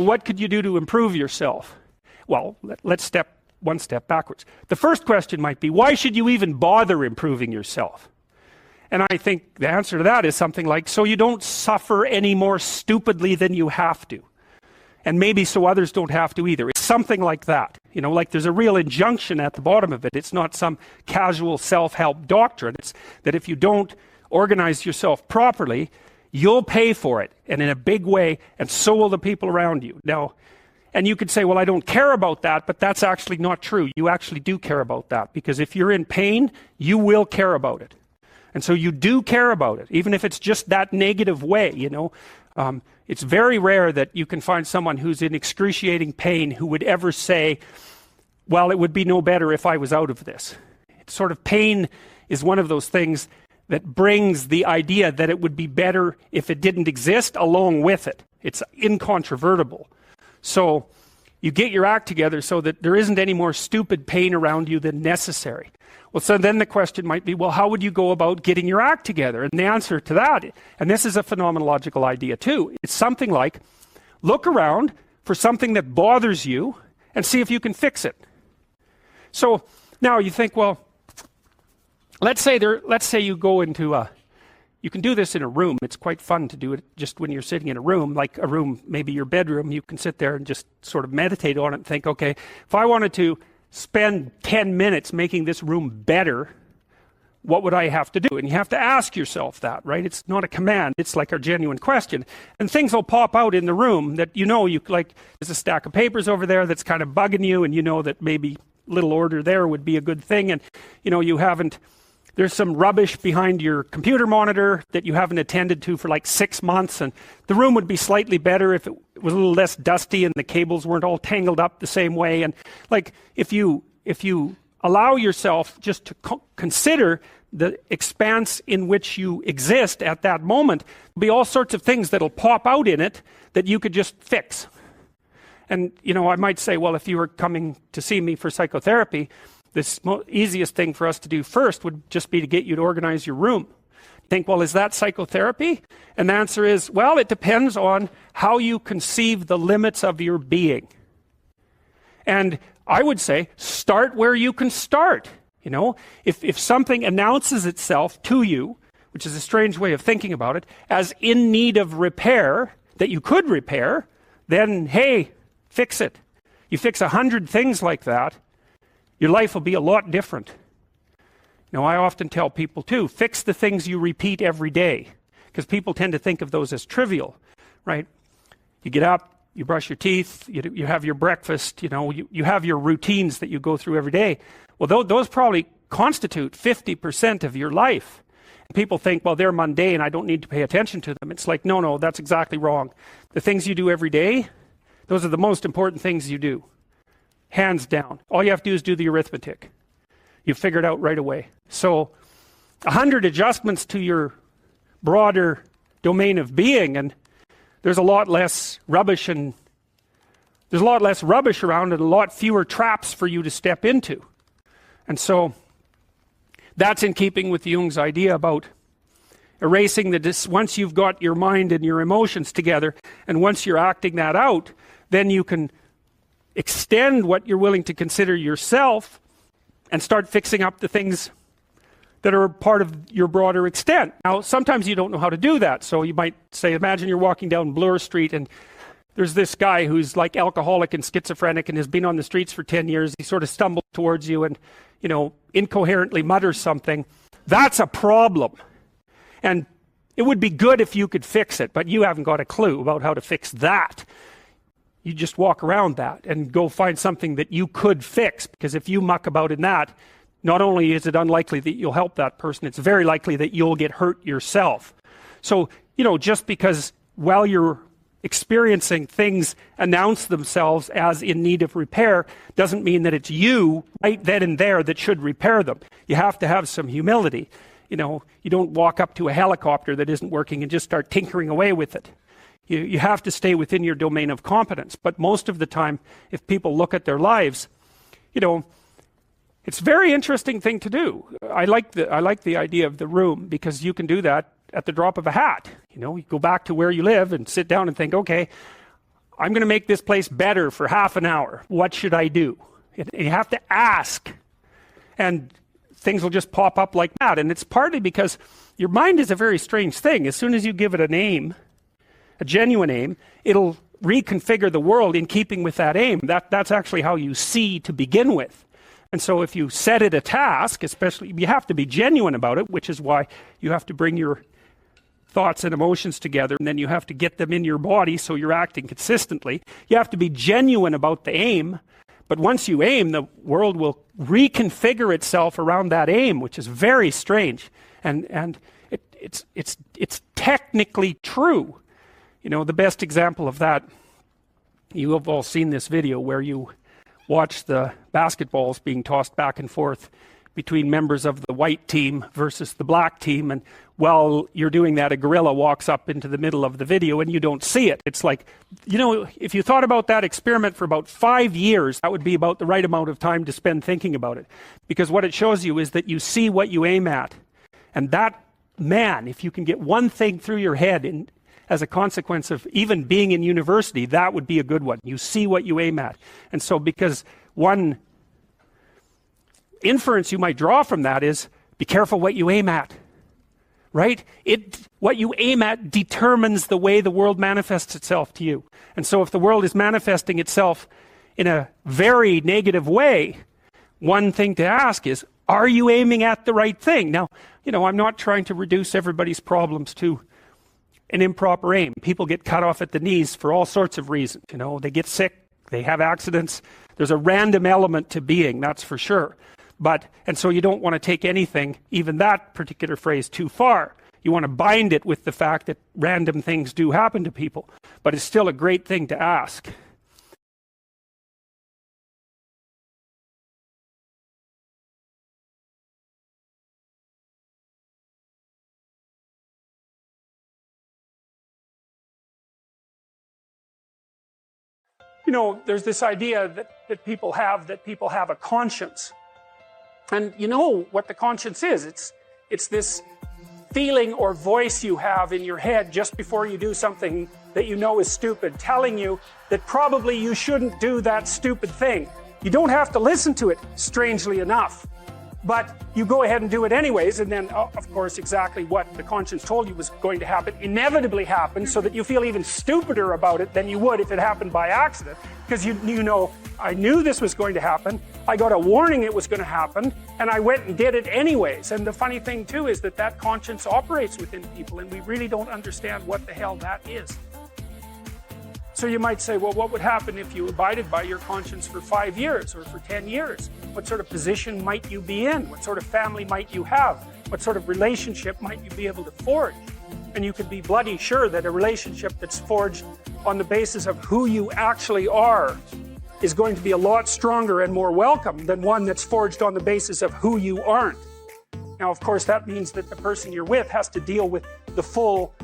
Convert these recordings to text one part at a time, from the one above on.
what could you do to improve yourself? Well, let's step one step backwards. The first question might be, why should you even bother improving yourself? And I think the answer to that is something like, so you don't suffer any more stupidly than you have to. And maybe so others don't have to either. It's something like that. You know, like there's a real injunction at the bottom of it. It's not some casual self-help doctrine. It's that if you don't organize yourself properly, you'll pay for it, and in a big way, and so will the people around you. Now, and you could say, well, I don't care about that, but that's actually not true. You actually do care about that, because if you're in pain, you will care about it. And so you do care about it, even if it's just that negative way, you know. It's very rare that you can find someone who's in excruciating pain who would ever say, well, it would be no better if I was out of this. It's sort of pain is one of those things that brings the idea that it would be better if it didn't exist along with it. It's incontrovertible. So you get your act together so that there isn't any more stupid pain around you than necessary. Well, so then the question might be, well, how would you go about getting your act together? And the answer to that, and this is a phenomenological idea too, it's something like, look around for something that bothers you and see if you can fix it. So now you think, well, let's say you go into you can do this in a room. It's quite fun to do it just when you're sitting in a room, like a room, maybe your bedroom. You can sit there and just sort of meditate on it and think, okay, if I wanted to spend 10 minutes making this room better, what would I have to do? And you have to ask yourself that, right? It's not a command. It's like a genuine question. And things will pop out in the room that you know, like there's a stack of papers over there that's kind of bugging you, and you know that maybe little order there would be a good thing. And you know, there's some rubbish behind your computer monitor that you haven't attended to for like 6 months, and the room would be slightly better if it was a little less dusty and the cables weren't all tangled up the same way. And like if you allow yourself just to consider the expanse in which you exist at that moment, there'll be all sorts of things that'll pop out in it that you could just fix. And you know, I might say, well, if you were coming to see me for psychotherapy, the easiest thing for us to do first would just be to get you to organize your room. Think, well, is that psychotherapy? And the answer is, well, it depends on how you conceive the limits of your being. And I would say, start where you can start. You know, if something announces itself to you, which is a strange way of thinking about it, as in need of repair, that you could repair, then, hey, fix it. You fix 100 things like that, your life will be a lot different. Now, I often tell people too, fix the things you repeat every day, because people tend to think of those as trivial, right? You get up, you brush your teeth, you have your breakfast, you know, you have your routines that you go through every day. Well, those probably constitute 50% of your life. And people think, well, they're mundane, I don't need to pay attention to them. It's like, no, that's exactly wrong. The things you do every day, those are the most important things you do. Hands down. All you have to do is do the arithmetic. You figure it out right away. So 100 adjustments to your broader domain of being, and there's a lot less rubbish around, and a lot fewer traps for you to step into. And so that's in keeping with Jung's idea about erasing once you've got your mind and your emotions together, and once you're acting that out, then you can extend what you're willing to consider yourself and start fixing up the things that are part of your broader extent. Now, sometimes you don't know how to do that. So you might say, imagine you're walking down Bloor Street and there's this guy who's like alcoholic and schizophrenic and has been on the streets for 10 years. He sort of stumbles towards you and, you know, incoherently mutters something. That's a problem. And it would be good if you could fix it, but you haven't got a clue about how to fix that. You just walk around that and go find something that you could fix, because if you muck about in that, not only is it unlikely that you'll help that person, it's very likely that you'll get hurt yourself. So, you know, just because while you're experiencing things announce themselves as in need of repair doesn't mean that it's you right then and there that should repair them. You have to have some humility. You know, you don't walk up to a helicopter that isn't working and just start tinkering away with it. You have to stay within your domain of competence. But most of the time, if people look at their lives, you know, it's a very interesting thing to do. I like the idea of the room, because you can do that at the drop of a hat. You know, you go back to where you live and sit down and think, okay, I'm going to make this place better for half an hour. What should I do? You have to ask. And things will just pop up like that. And it's partly because your mind is a very strange thing. As soon as you give it an aim, a genuine aim, it'll reconfigure the world in keeping with that aim. That's actually how you see to begin with. And so if you set it a task, especially, you have to be genuine about it, which is why you have to bring your thoughts and emotions together, and then you have to get them in your body so you're acting consistently. You have to be genuine about the aim, but once you aim, the world will reconfigure itself around that aim, which is very strange. And it's technically true. You know, the best example of that, you have all seen this video where you watch the basketballs being tossed back and forth between members of the white team versus the black team, and while you're doing that, a gorilla walks up into the middle of the video and you don't see it. It's like, you know, if you thought about that experiment for about 5 years, that would be about the right amount of time to spend thinking about it. Because what it shows you is that you see what you aim at. And that, man, if you can get one thing through your head as a consequence of even being in university, that would be a good one. You see what you aim at. And so because one inference you might draw from that is, be careful what you aim at, right? What you aim at determines the way the world manifests itself to you. And so if the world is manifesting itself in a very negative way, one thing to ask is, are you aiming at the right thing? Now, you know, I'm not trying to reduce everybody's problems to an improper aim. People get cut off at the knees for all sorts of reasons. You know, they get sick, they have accidents. There's a random element to being, that's for sure. And so you don't want to take anything, even that particular phrase, too far. You want to bind it with the fact that random things do happen to people. But it's still a great thing to ask. You know, there's this idea that people have a conscience. And you know what the conscience is. It's this feeling or voice you have in your head just before you do something that you know is stupid, telling you that probably you shouldn't do that stupid thing. You don't have to listen to it, strangely enough. But you go ahead and do it anyways, and then, of course, exactly what the conscience told you was going to happen inevitably happens, so that you feel even stupider about it than you would if it happened by accident. Because you know, I knew this was going to happen, I got a warning it was going to happen, and I went and did it anyways. And the funny thing, too, is that conscience operates within people, and we really don't understand what the hell that is. So you might say, well, what would happen if you abided by your conscience for 5 years or for 10 years? What sort of position might you be in? What sort of family might you have? What sort of relationship might you be able to forge? And you can be bloody sure that a relationship that's forged on the basis of who you actually are is going to be a lot stronger and more welcome than one that's forged on the basis of who you aren't. Now, of course, that means that the person you're with has to deal with the full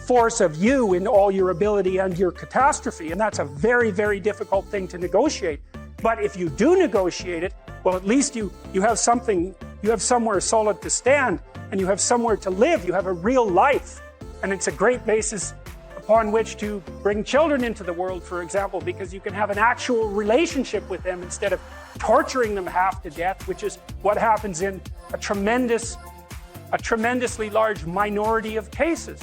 force of you in all your ability and your catastrophe, and that's a very, very difficult thing to negotiate. But if you do negotiate it, well, at least you have something, you have somewhere solid to stand, and you have somewhere to live. You have a real life, and it's a great basis upon which to bring children into the world, for example, because you can have an actual relationship with them instead of torturing them half to death, which is what happens in a tremendously large minority of cases.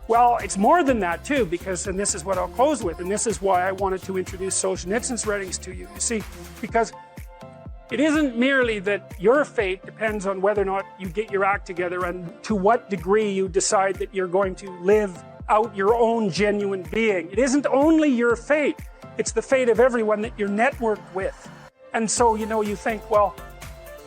Well, it's more than that too, because, and this is what I'll close with, and this is why I wanted to introduce Solzhenitsyn's writings to you. You see, because it isn't merely that your fate depends on whether or not you get your act together and to what degree you decide that you're going to live out your own genuine being. It isn't only your fate, it's the fate of everyone that you're networked with. And so, you know, you think, well,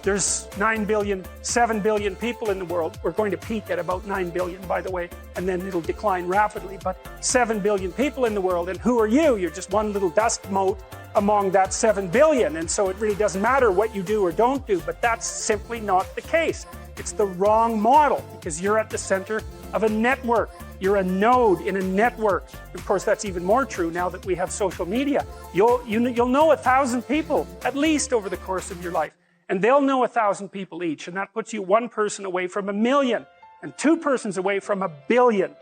there's 9 billion, 7 billion people in the world. We're going to peak at about 9 billion, by the way, and then it'll decline rapidly. But 7 billion people in the world, and who are you? You're just one little dust mote among that 7 billion. And so it really doesn't matter what you do or don't do, but that's simply not the case. It's the wrong model, because you're at the center of a network. You're a node in a network. Of course, that's even more true now that we have social media. You'll know 1,000 people, at least, over the course of your life. And they'll know 1,000 people each, and that puts you one person away from 1 million, and 2 persons away from 1 billion.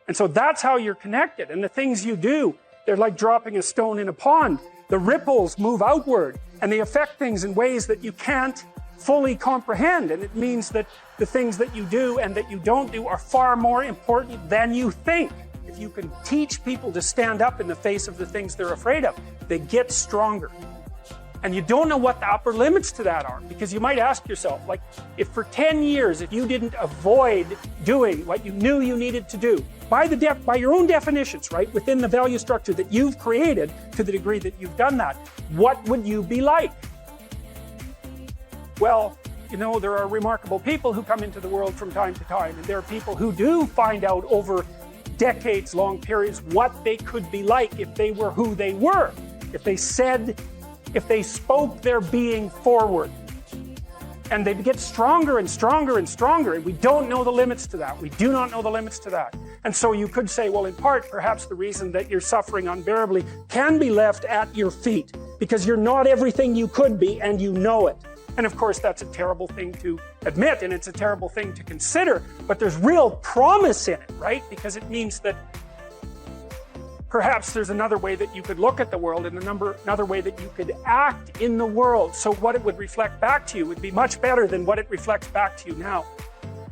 And so that's how you're connected. And the things you do, they're like dropping a stone in a pond. The ripples move outward, and they affect things in ways that you can't fully comprehend. And it means that the things that you do and that you don't do are far more important than you think. If you can teach people to stand up in the face of the things they're afraid of, they get stronger. And you don't know what the upper limits to that are, because you might ask yourself, like, if for 10 years, if you didn't avoid doing what you knew you needed to do, by your own definitions, right, within the value structure that you've created, to the degree that you've done that, what would you be like? Well, you know, there are remarkable people who come into the world from time to time, and there are people who do find out over decades-long periods what they could be like if they were who they were, if they spoke their being forward. And they get stronger and stronger and stronger, and we don't know the limits to that. We do not know the limits to that. And so you could say, well, in part, perhaps the reason that you're suffering unbearably can be left at your feet, because you're not everything you could be, and you know it. And of course, that's a terrible thing to admit, and it's a terrible thing to consider, but there's real promise in it, right? Because it means that perhaps there's another way that you could look at the world, and another way that you could act in the world. So what it would reflect back to you would be much better than what it reflects back to you now.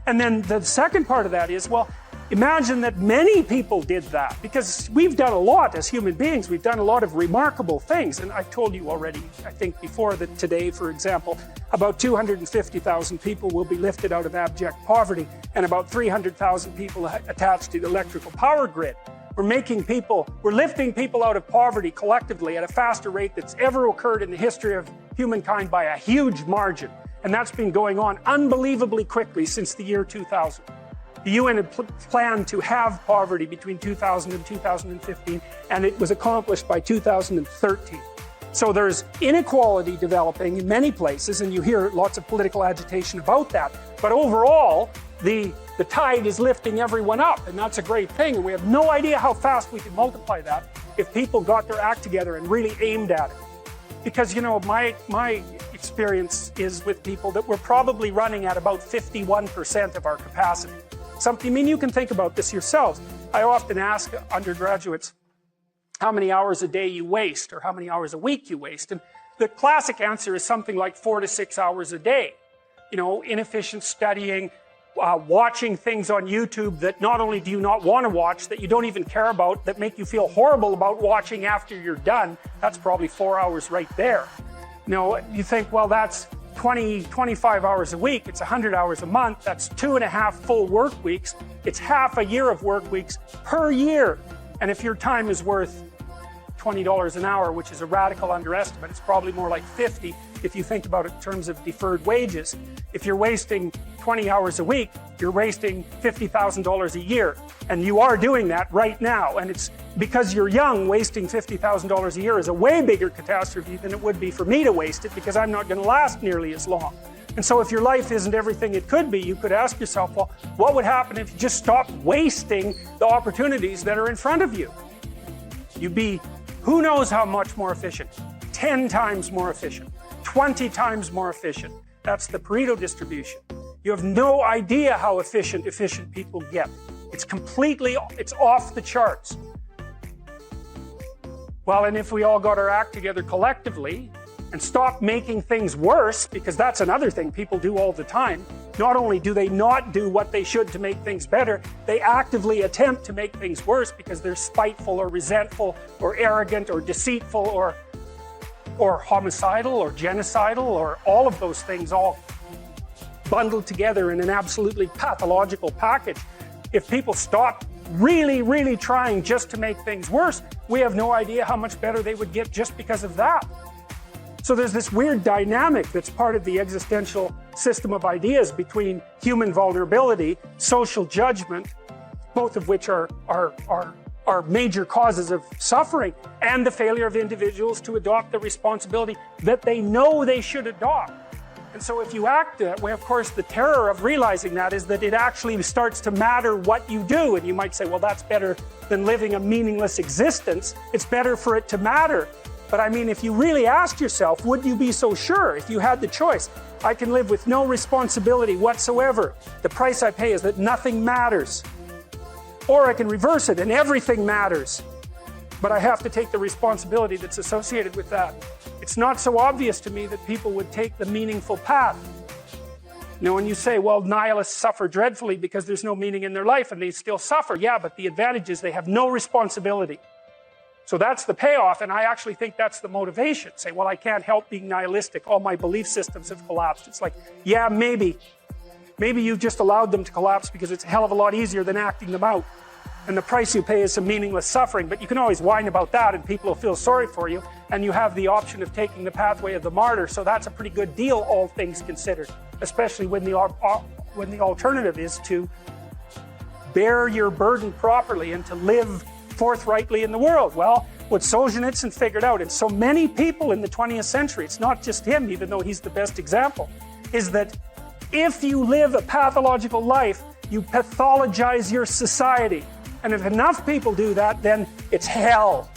And then the second part of that is, well, imagine that many people did that, because we've done a lot as human beings. We've done a lot of remarkable things. And I've told you already, I think before, that today, for example, about 250,000 people will be lifted out of abject poverty, and about 300,000 people attached to the electrical power grid. We're lifting people out of poverty collectively at a faster rate that's ever occurred in the history of humankind by a huge margin. And that's been going on unbelievably quickly since the year 2000. The UN had planned to have poverty between 2000 and 2015, and it was accomplished by 2013. So there's inequality developing in many places, and you hear lots of political agitation about that. But overall, the tide is lifting everyone up, and that's a great thing. And we have no idea how fast we can multiply that if people got their act together and really aimed at it. Because, you know, my experience is with people that we're probably running at about 51% of our capacity. I mean, you can think about this yourselves. I often ask undergraduates how many hours a day you waste, or how many hours a week you waste. And the classic answer is something like 4 to 6 hours a day. You know, inefficient studying, watching things on YouTube that not only do you not want to watch, that you don't even care about, that make you feel horrible about watching after you're done. That's probably 4 hours right there. You know, you think, well, that's 25 hours a week, it's 100 hours a month, that's 2.5 full work weeks, it's half a year of work weeks per year. And if your time is worth $20 an hour, which is a radical underestimate, it's probably more like 50 if you think about it in terms of deferred wages. If you're wasting 20 hours a week, you're wasting $50,000 a year. And you are doing that right now. And it's because you're young, wasting $50,000 a year is a way bigger catastrophe than it would be for me to waste it, because I'm not going to last nearly as long. And so if your life isn't everything it could be, you could ask yourself, well, what would happen if you just stopped wasting the opportunities that are in front of you? You'd be, who knows how much more efficient? 10 times more efficient, 20 times more efficient. That's the Pareto distribution. You have no idea how efficient people get. It's off the charts. Well, and if we all got our act together collectively and stopped making things worse, because that's another thing people do all the time. Not only do they not do what they should to make things better, they actively attempt to make things worse because they're spiteful or resentful or arrogant or deceitful or homicidal or genocidal, or all of those things all bundled together in an absolutely pathological package. If people stop really, really trying just to make things worse, we have no idea how much better they would get just because of that. So there's this weird dynamic that's part of the existential system of ideas between human vulnerability, social judgment, both of which are major causes of suffering, and the failure of individuals to adopt the responsibility that they know they should adopt. And so if you act that way, of course, the terror of realizing that is that it actually starts to matter what you do. And you might say, well, that's better than living a meaningless existence. It's better for it to matter. But I mean, if you really asked yourself, would you be so sure if you had the choice? I can live with no responsibility whatsoever. The price I pay is that nothing matters. Or I can reverse it and everything matters. But I have to take the responsibility that's associated with that. It's not so obvious to me that people would take the meaningful path. You know, when you say, well, nihilists suffer dreadfully because there's no meaning in their life and they still suffer. Yeah, but the advantage is they have no responsibility. So that's the payoff, and I actually think that's the motivation. Say, well, I can't help being nihilistic. All my belief systems have collapsed. It's like, yeah, maybe. Maybe you've just allowed them to collapse because it's a hell of a lot easier than acting them out. And the price you pay is some meaningless suffering, but you can always whine about that and people will feel sorry for you, and you have the option of taking the pathway of the martyr, so that's a pretty good deal, all things considered, especially when the alternative is to bear your burden properly and to live forthrightly in the world. Well, what Solzhenitsyn figured out, and so many people in the 20th century, it's not just him, even though he's the best example, is that if you live a pathological life, you pathologize your society. And if enough people do that, then it's hell.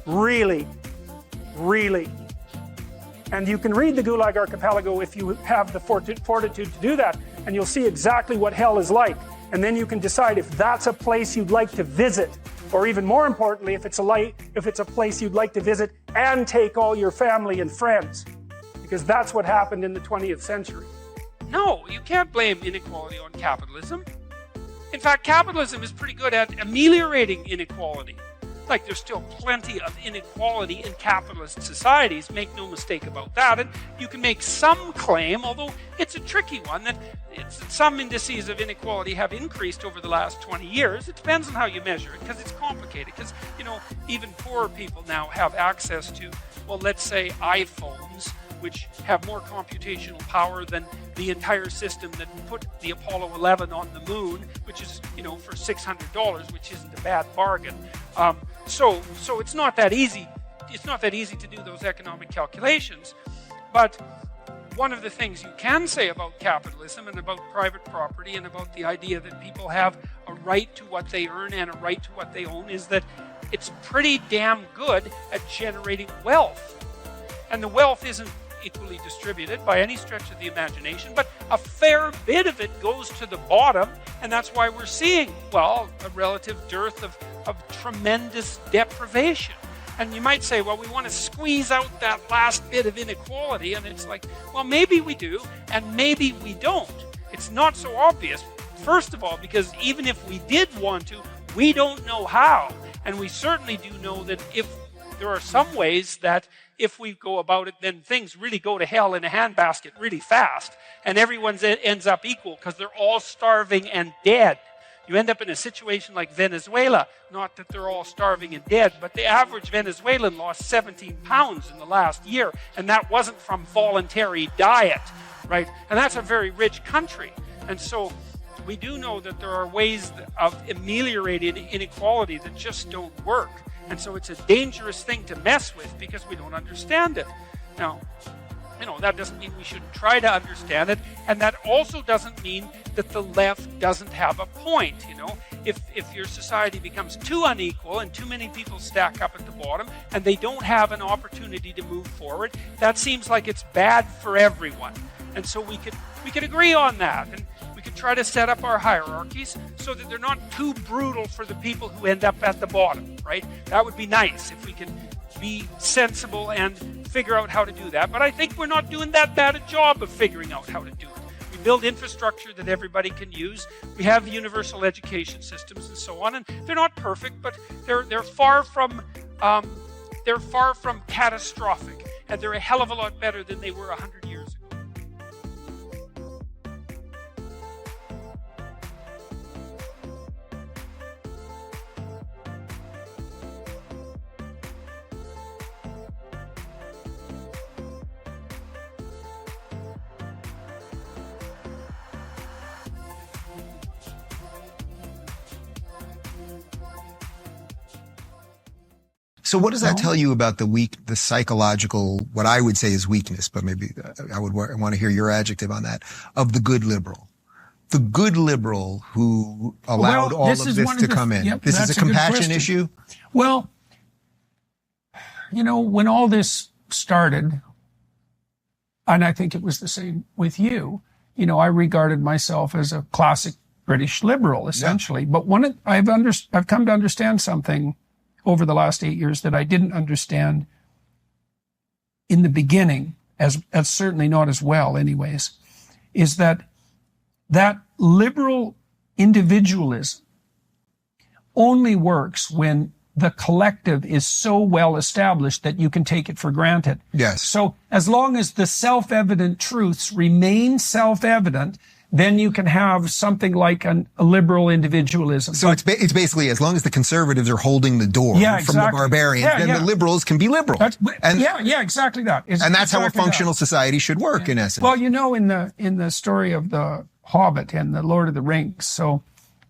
Really, really. And you can read the Gulag Archipelago if you have the fortitude to do that, and you'll see exactly what hell is like. And then you can decide if that's a place you'd like to visit, or even more importantly, if it's a place you'd like to visit and take all your family and friends. Because that's what happened in the 20th century. No, you can't blame inequality on capitalism. In fact, capitalism is pretty good at ameliorating inequality. Like, there's still plenty of inequality in capitalist societies, make no mistake about that. And you can make some claim, although it's a tricky one, that some indices of inequality have increased over the last 20 years. It depends on how you measure it, because it's complicated. Because, you know, even poorer people now have access to, well, let's say iPhones, which have more computational power than the entire system that put the Apollo 11 on the moon, which is, you know, for $600, which isn't a bad bargain. So it's not that easy. It's not that easy to do those economic calculations. But one of the things you can say about capitalism and about private property and about the idea that people have a right to what they earn and a right to what they own is that it's pretty damn good at generating wealth. And the wealth isn't equally distributed by any stretch of the imagination, but a fair bit of it goes to the bottom, and that's why we're seeing, well, a relative dearth of tremendous deprivation. And you might say, well, we want to squeeze out that last bit of inequality, and it's like, well, maybe we do, and maybe we don't. It's not so obvious, first of all, because even if we did want to, we don't know how. And we certainly do know that if there are some ways that if we go about it, then things really go to hell in a handbasket really fast, and everyone ends up equal because they're all starving and dead. You end up in a situation like Venezuela, not that they're all starving and dead, but the average Venezuelan lost 17 pounds in the last year, and that wasn't from voluntary diet, right? And that's a very rich country. And so we do know that there are ways of ameliorating inequality that just don't work. And so it's a dangerous thing to mess with because we don't understand it. Now, you know, that doesn't mean we shouldn't try to understand it, and that also doesn't mean that the left doesn't have a point, you know. If your society becomes too unequal and too many people stack up at the bottom and they don't have an opportunity to move forward, that seems like it's bad for everyone. And so we could agree on that, and we could try to set up our hierarchies so that they're not too brutal for the people who end up at the bottom, right? That would be nice if we can be sensible and figure out how to do that. But I think we're not doing that bad a job of figuring out how to do it. We build infrastructure that everybody can use. We have universal education systems and so on, and they're not perfect, but they're far from catastrophic, and they're a hell of a lot better than they were 100 years ago. So what does that tell you about the psychological, what I would say is weakness, but maybe I want to hear your adjective on that, of the good liberal? The good liberal who allowed all of this to come in. Yep, this is a compassion issue? Well, you know, when all this started, and I think it was the same with you, you know, I regarded myself as a classic British liberal, essentially. But I've come to understand something over the last 8 years that I didn't understand in the beginning, as certainly not as well anyways, is that liberal individualism only works when the collective is so well established that you can take it for granted. Yes. So as long as the self-evident truths remain self-evident, then you can have something like a liberal individualism. So it's basically, as long as the conservatives are holding the door from the barbarians, then the liberals can be liberal. Exactly that. And that's how a functional society should work, in essence. Well, in the story of the Hobbit and the Lord of the Rings, so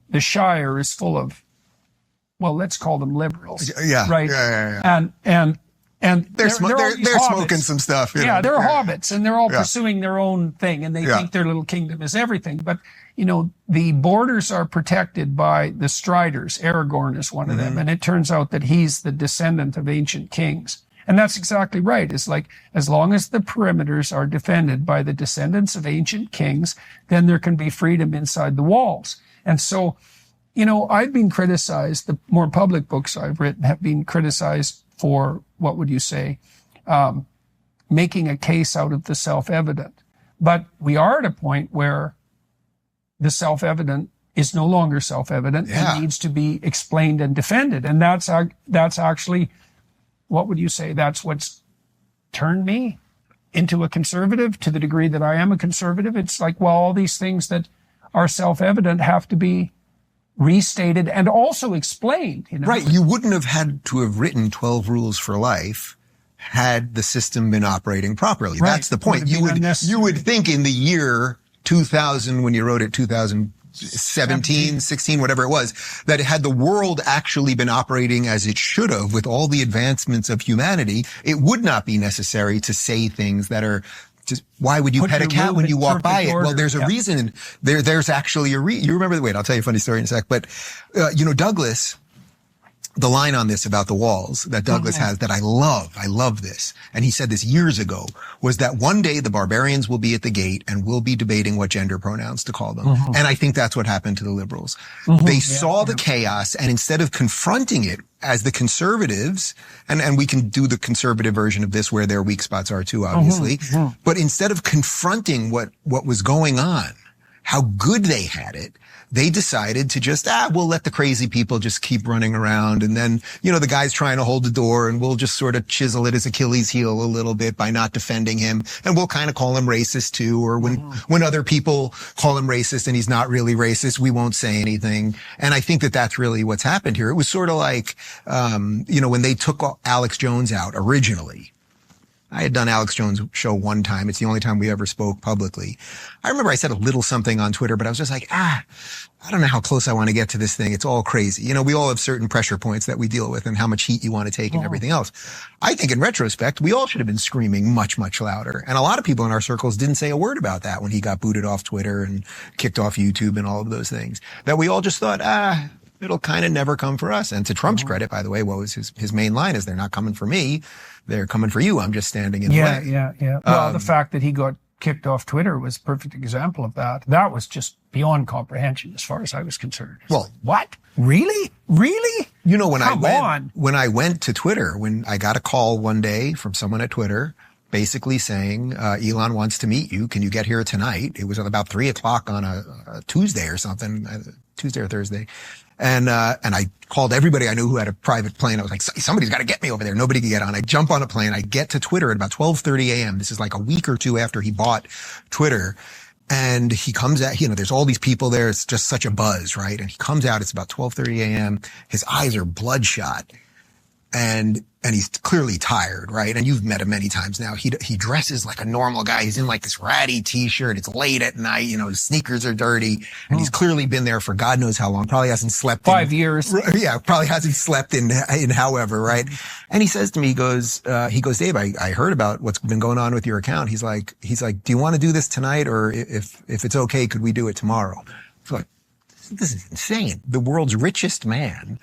the Shire is full of, well, let's call them liberals. Yeah. Right. Yeah. And they're smoking some stuff. They're hobbits, and they're all pursuing their own thing, and they think their little kingdom is everything. But, the borders are protected by the Striders. Aragorn is one of them. And it turns out that he's the descendant of ancient kings. And that's exactly right. It's like, as long as the perimeters are defended by the descendants of ancient kings, then there can be freedom inside the walls. And so, I've been criticized, the more public books I've written have been criticized for, what would you say, making a case out of the self-evident. But we are at a point where the self-evident is no longer self-evident and needs to be explained and defended. And that's actually, what would you say, that's what's turned me into a conservative, to the degree that I am a conservative. It's like, well, all these things that are self-evident have to be restated and also explained. Right. You wouldn't have had to have written 12 Rules for Life had the system been operating properly. Right. That's the point. You would think in the year 2000, when you wrote it, 2017, 16, whatever it was, that had the world actually been operating as it should have with all the advancements of humanity, it would not be necessary to say things that are just, why would you pet a cat when you walk by it? Well, there's a reason. There's actually a you remember wait, I'll tell you a funny story in a sec, but, Douglas, the line on this about the walls that Douglas has that I love this, and he said this years ago, was that one day the barbarians will be at the gate and we'll be debating what gender pronouns to call them. And I think that's what happened to the liberals. They saw the chaos, and instead of confronting it as the conservatives, and we can do the conservative version of this where their weak spots are too, obviously, but instead of confronting what was going on, how good they had it, they decided to just, we'll let the crazy people just keep running around. And then, the guy's trying to hold the door, and we'll just sort of chisel it as Achilles' heel a little bit by not defending him. And we'll kind of call him racist too. Or when other people call him racist and he's not really racist, we won't say anything. And I think that that's really what's happened here. It was sort of like, when they took Alex Jones out originally. I had done Alex Jones' show one time. It's the only time we ever spoke publicly. I remember I said a little something on Twitter, but I was just like, I don't know how close I want to get to this thing. It's all crazy. We all have certain pressure points that we deal with and how much heat you want to take and everything else. I think in retrospect, we all should have been screaming much, much louder. And a lot of people in our circles didn't say a word about that when he got booted off Twitter and kicked off YouTube and all of those things. That we all just thought, it'll kind of never come for us. And to Trump's credit, by the way, what was his main line is, they're not coming for me. They're coming for you. I'm just standing in the way. Yeah. Well, the fact that he got kicked off Twitter was a perfect example of that. That was just beyond comprehension as far as I was concerned. Well, what? Really? When I went to Twitter, when I got a call one day from someone at Twitter basically saying, Elon wants to meet you. Can you get here tonight? It was at about 3:00 on a Tuesday or something, Tuesday or Thursday. And I called everybody I knew who had a private plane. I was like, somebody's got to get me over there. Nobody could get on. I jump on a plane. I get to Twitter at about 12:30 a.m. This is like a week or two after he bought Twitter. And he comes out, there's all these people there. It's just such a buzz, right? And he comes out. It's about 12:30 a.m. His eyes are bloodshot. And he's clearly tired, right? And you've met him many times now. He dresses like a normal guy. He's in like this ratty t-shirt. It's late at night. His sneakers are dirty, and he's clearly been there for God knows how long. Probably hasn't slept 5 years. Yeah, probably hasn't slept in however, right? And he says to me, he goes, Dave, I heard about what's been going on with your account. He's like, do you want to do this tonight? Or if it's okay, could we do it tomorrow? I was like, this is insane. The world's richest man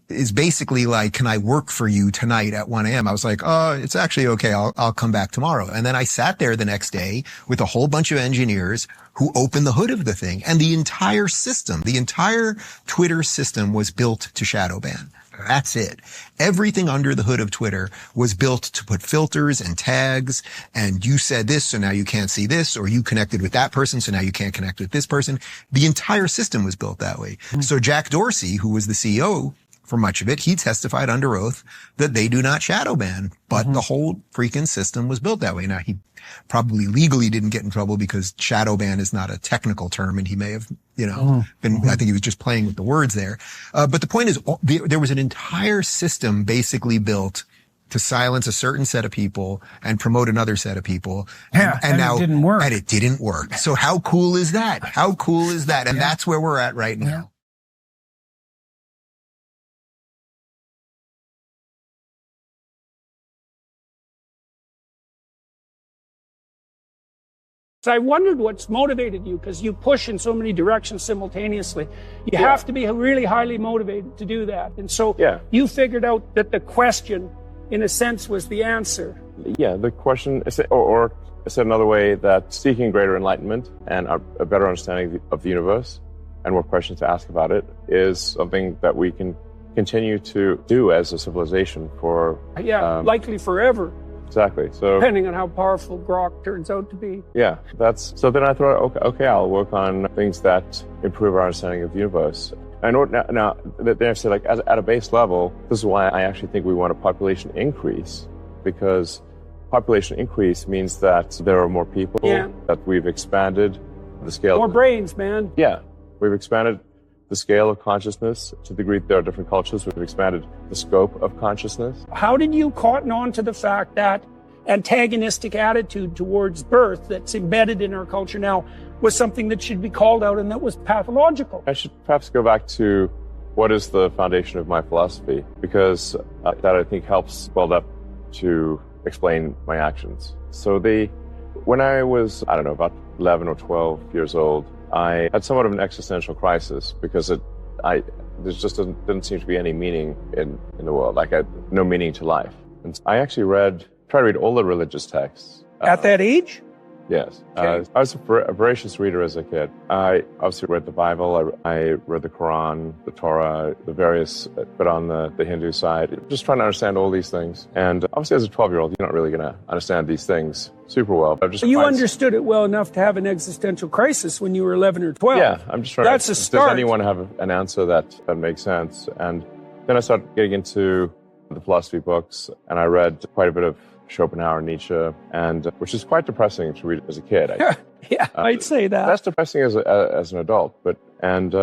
is basically like, can I work for you tonight at 1 a.m.? I was like, oh, it's actually okay. I'll come back tomorrow. And then I sat there the next day with a whole bunch of engineers who opened the hood of the thing. And the entire system, the entire Twitter system was built to shadow ban. That's it. Everything under the hood of Twitter was built to put filters and tags, and you said this, so now you can't see this, or you connected with that person, so now you can't connect with this person. The entire system was built that way. So Jack Dorsey, who was the CEO for much of it, he testified under oath that they do not shadow ban, but the whole freaking system was built that way. Now, he probably legally didn't get in trouble because shadow ban is not a technical term, and he may have, been, I think he was just playing with the words there. But the point is, there was an entire system basically built to silence a certain set of people and promote another set of people. Yeah, and now, it didn't work. And it didn't work. So how cool is that? How cool is that? And that's where we're at right now. Yeah. So I wondered what's motivated you, because you push in so many directions simultaneously. You have to be really highly motivated to do that. And so you figured out that the question, in a sense, was the answer. Yeah, the question, or said another way, that seeking greater enlightenment and a better understanding of the universe and what questions to ask about it is something that we can continue to do as a civilization for... likely forever. Exactly. So depending on how powerful Grok turns out to be. Yeah, so then I thought, okay, I'll work on things that improve our understanding of the universe. I know now that they say, like, at a base level, this is why I actually think we want a population increase, because population increase means that there are more people, that we've expanded the scale. More brains, man. Yeah, we've expanded the scale of consciousness to the degree that there are different cultures. We've expanded the scope of consciousness. How did you cotton on to the fact that antagonistic attitude towards birth that's embedded in our culture now was something that should be called out and that was pathological? I should perhaps go back to what is the foundation of my philosophy, because that I think helps build up to explain my actions. So when I was, about 11 or 12 years old, I had somewhat of an existential crisis, because there just didn't seem to be any meaning in the world. Like, I had no meaning to life. And I actually tried to read all the religious texts. At that age? Yes. Okay. I was a voracious reader as a kid. I obviously read the Bible, I read the Quran, the Torah, the various, but on the Hindu side, just trying to understand all these things. And obviously as a 12-year-old, you're not really going to understand these things super well. You understood it well enough to have an existential crisis when you were 11 or 12. Yeah, I'm just trying That's to... a start. Does anyone have an answer that makes sense? And then I started getting into the philosophy books, and I read quite a bit of Schopenhauer and Nietzsche, and which is quite depressing to read as a kid. I'd say that. That's depressing as an adult, but and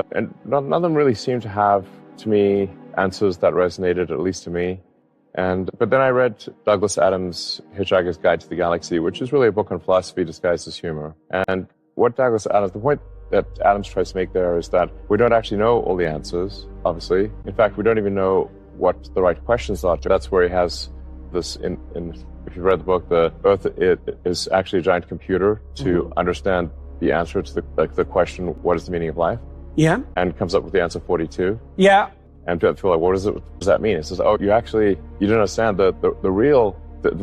none of them really seemed to have, to me, answers that resonated, at least to me. But then I read Douglas Adams' Hitchhiker's Guide to the Galaxy, which is really a book on philosophy disguised as humor. And the point that Adams tries to make there is that we don't actually know all the answers, obviously. In fact, we don't even know what the right questions are. That's where he has this if you've read the book, the Earth is actually a giant computer to understand the answer to the question, what is the meaning of life? Yeah. And comes up with the answer 42. Yeah. And people feel like, what does that mean? It says, you didn't understand the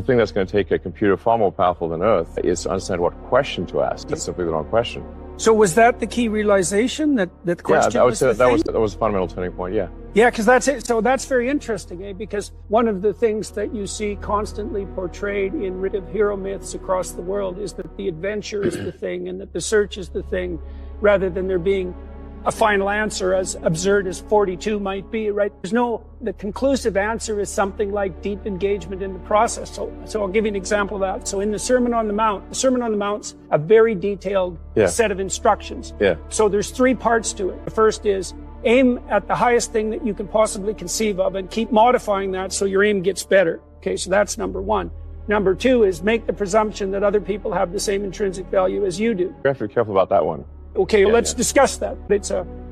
thing that's going to take a computer far more powerful than Earth is to understand what question to ask. That's simply the wrong question. So was that the key realization, that the question was the thing? That was a fundamental turning point, yeah. Yeah, because that's it. So that's very interesting, because one of the things that you see constantly portrayed in hero myths across the world is that the adventure is the thing and that the search is the thing, rather than there being a final answer, as absurd as 42 might be, right? The conclusive answer is something like deep engagement in the process. So I'll give you an example of that. So in the Sermon on the Mount's a very detailed set of instructions. Yeah. So there's 3 parts to it. The first is aim at the highest thing that you can possibly conceive of and keep modifying that so your aim gets better. Okay, so that's number 1. Number 2 is make the presumption that other people have the same intrinsic value as you do. You have to be careful about that one. Okay, let's discuss that.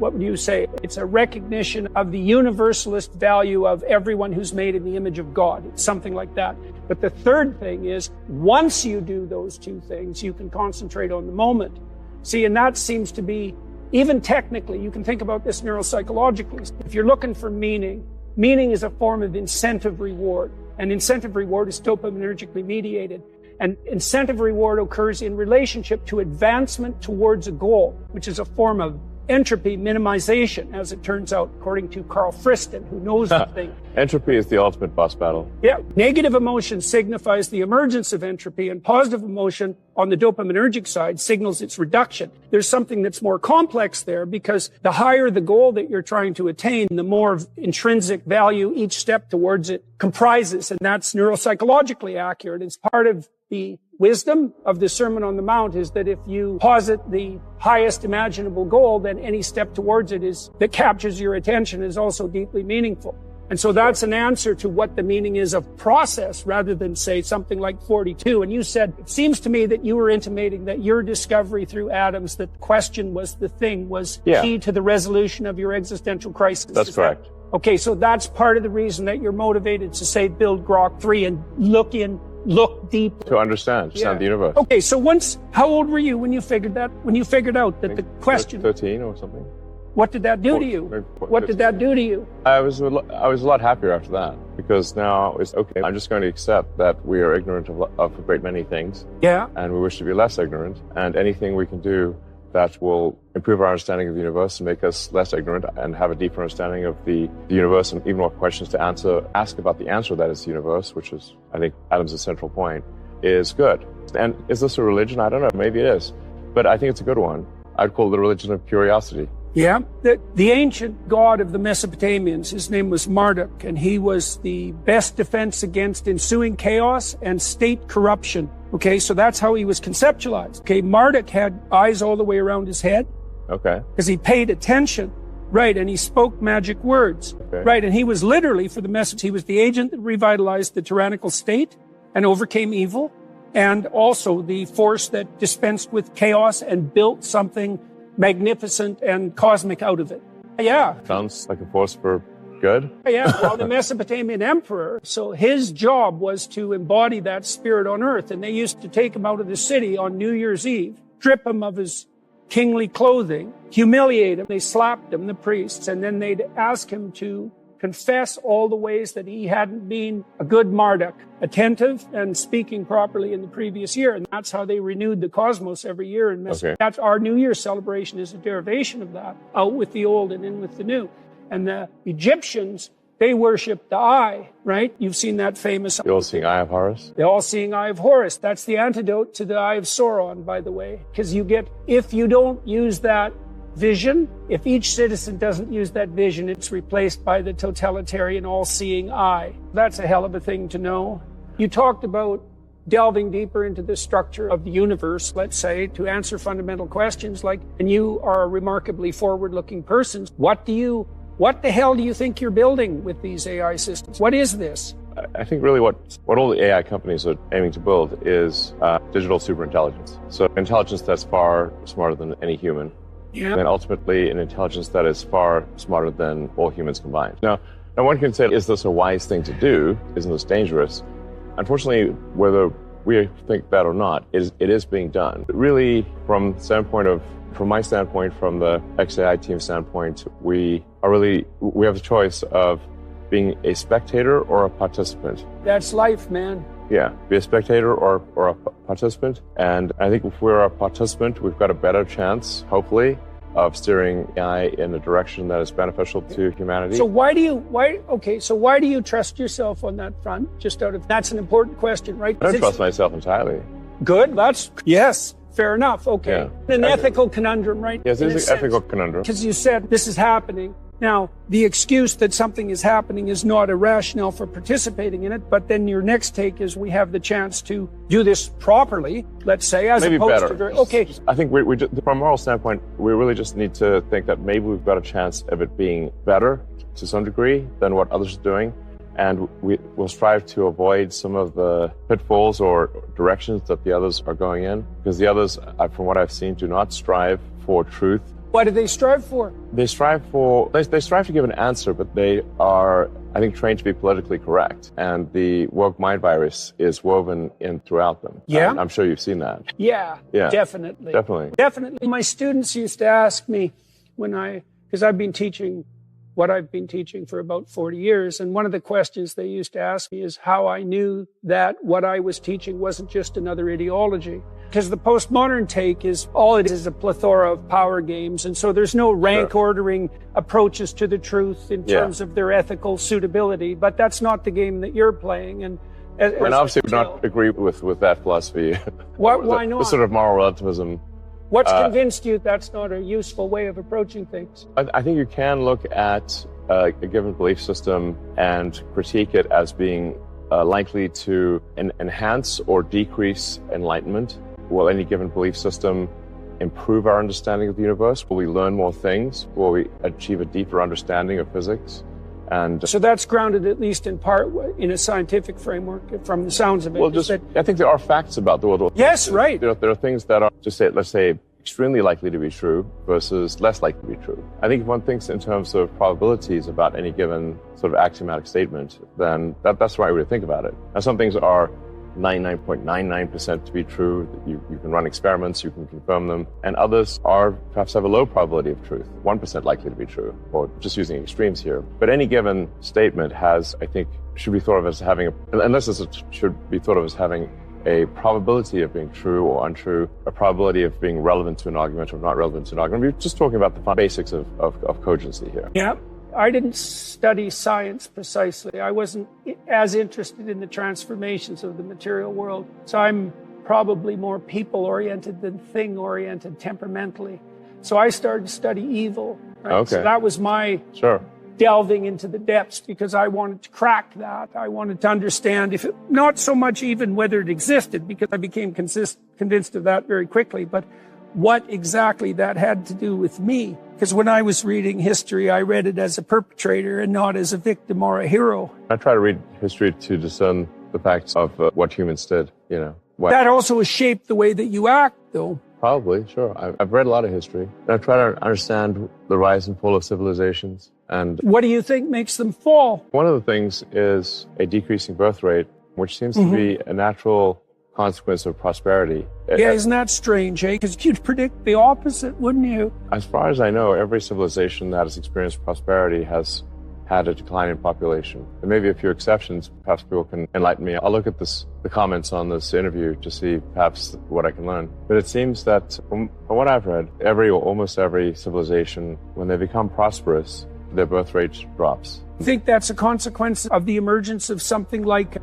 What would you say? It's a recognition of the universalist value of everyone who's made in the image of God. It's something like that. But the third thing is, once you do those 2 things, you can concentrate on the moment. See, and that seems to be, even technically, you can think about this neuropsychologically. If you're looking for meaning, Meaning is a form of incentive reward, and incentive reward is dopaminergically mediated. And incentive reward occurs in relationship to advancement towards a goal, which is a form of entropy minimization, as it turns out, according to Carl Friston, who knows the thing. Entropy is the ultimate boss battle. Yeah. Negative emotion signifies the emergence of entropy, and positive emotion on the dopaminergic side signals its reduction. There's something that's more complex there, because the higher the goal that you're trying to attain, the more intrinsic value each step towards it comprises, and that's neuropsychologically accurate. It's part of the wisdom of the Sermon on the Mount is that if you posit the highest imaginable goal, then any step towards it that captures your attention is also deeply meaningful. And so that's an answer to what the meaning is of process, rather than say something like 42. And you said, it seems to me that you were intimating that your discovery through atoms, that the question was the thing, was key to the resolution of your existential crisis. That's correct. Okay, so that's part of the reason that you're motivated to say build Grok 3 and look deep. To understand the universe. Okay, so how old were you when you figured out that the question... 13 or something. What did that do to you? What did that do to you? I was a lot happier after that, because now it's okay. I'm just going to accept that we are ignorant of a great many things. Yeah. And we wish to be less ignorant, and anything we can do that will improve our understanding of the universe and make us less ignorant and have a deeper understanding of the universe, and even more questions to ask about the answer that is the universe, which is, I think, Adam's central point, is good. And is this a religion? I don't know. Maybe it is. But I think it's a good one. I'd call it the religion of curiosity. Yeah. The ancient god of the Mesopotamians, his name was Marduk, and he was the best defense against ensuing chaos and state corruption. Okay, so that's how he was conceptualized. Okay, Marduk had eyes all the way around his head. Okay. Because he paid attention. Right, and he spoke magic words. Okay. Right, and he was literally, for the message, he was the agent that revitalized the tyrannical state and overcame evil, and also the force that dispensed with chaos and built something magnificent and cosmic out of it. Yeah. Sounds like a force for good. Yeah, well, the Mesopotamian emperor, so his job was to embody that spirit on earth, and they used to take him out of the city on New Year's Eve, strip him of his kingly clothing, humiliate him. They slapped him, the priests, and then they'd ask him to confess all the ways that he hadn't been a good Marduk, attentive and speaking properly in the previous year. And that's how they renewed the cosmos every year in Mesopotamia. That's our New Year celebration, is a derivation of that, out with the old and in with the new. And the Egyptians, they worship the eye, right? You've seen that famous... The all-seeing eye of Horus? The all-seeing eye of Horus. That's the antidote to the eye of Sauron, by the way. Because if you don't use that vision, if each citizen doesn't use that vision, it's replaced by the totalitarian all-seeing eye. That's a hell of a thing to know. You talked about delving deeper into the structure of the universe, let's say, to answer fundamental questions and you are a remarkably forward-looking person. What the hell do you think you're building with these AI systems? What is this? I think really what all the AI companies are aiming to build is digital superintelligence. So intelligence that's far smarter than any human. Yeah. And ultimately an intelligence that is far smarter than all humans combined. Now one can say, is this a wise thing to do? Isn't this dangerous? Unfortunately, whether we think that or not, it is being done. But really, from my standpoint, from the XAI team standpoint, we have the choice of being a spectator or a participant. That's life, man. Yeah, be a spectator or a participant. And I think if we're a participant, we've got a better chance, hopefully, of steering AI in a direction that is beneficial to humanity. So why do you trust yourself on that front? That's an important question, right? I don't trust myself entirely. Good, yes. Fair enough. Okay. Yeah. An ethical conundrum, right? Yes, it is an ethical conundrum. Because you said this is happening. Now, the excuse that something is happening is not a rationale for participating in it, but then your next take is we have the chance to do this properly, let's say, as maybe opposed better. to... Okay. I think we just, from a moral standpoint, we really just need to think that maybe we've got a chance of it being better to some degree than what others are doing. And we'll strive to avoid some of the pitfalls or directions that the others are going in. Because the others, from what I've seen, do not strive for truth. What do they strive for? They strive to give an answer, but they are, I think, trained to be politically correct. And the woke mind virus is woven in throughout them. Yeah. I'm sure you've seen that. Yeah. Definitely. My students used to ask me because I've been teaching what I've been teaching for about 40 years. And one of the questions they used to ask me is how I knew that what I was teaching wasn't just another ideology. Because the postmodern take is all it is a plethora of power games. And so there's no rank ordering approaches to the truth in terms of their ethical suitability. But that's not the game that you're playing. And obviously would not agree with that philosophy. Why not? The sort of moral relativism. What's convinced you that's not a useful way of approaching things? I think you can look at a given belief system and critique it as being likely to enhance or decrease enlightenment. Will any given belief system improve our understanding of the universe? Will we learn more things? Will we achieve a deeper understanding of physics? And so that's grounded, at least in part, in a scientific framework, from the sounds of it. Well, I think there are facts about the world. Yes, right. There are things that are, let's say, extremely likely to be true versus less likely to be true. I think if one thinks in terms of probabilities about any given sort of axiomatic statement, then that's the right way to think about it. Now, some things are 99.99% to be true. You can run experiments, you can confirm them, and others are perhaps have a low probability of truth, 1% likely to be true, or just using extremes here. But any given statement has, I think, should be thought of as having, should be thought of as having a probability of being true or untrue, a probability of being relevant to an argument or not relevant to an argument. We're just talking about the basics of cogency here. Yeah. I didn't study science precisely. I wasn't as interested in the transformations of the material world. So I'm probably more people-oriented than thing-oriented temperamentally. So I started to study evil. Right? Okay. So that was my delving into the depths, because I wanted to crack that. I wanted to understand, if it, not so much even whether it existed, because I became convinced of that very quickly, but what exactly that had to do with me. Because when I was reading history, I read it as a perpetrator and not as a victim or a hero. I try to read history to discern the facts of what humans did, That also has shaped the way that you act, though. Probably, sure. I've read a lot of history. And I try to understand the rise and fall of civilizations. And what do you think makes them fall? One of the things is a decreasing birth rate, which seems to be a natural consequence of prosperity. Yeah, isn't that strange, eh? Because you'd predict the opposite, wouldn't you? As far as I know, every civilization that has experienced prosperity has had a decline in population. There may be a few exceptions. Perhaps people can enlighten me. I'll look at the comments on this interview to see perhaps what I can learn. But it seems that from what I've read, almost every civilization, when they become prosperous, their birth rate drops. I think that's a consequence of the emergence of something like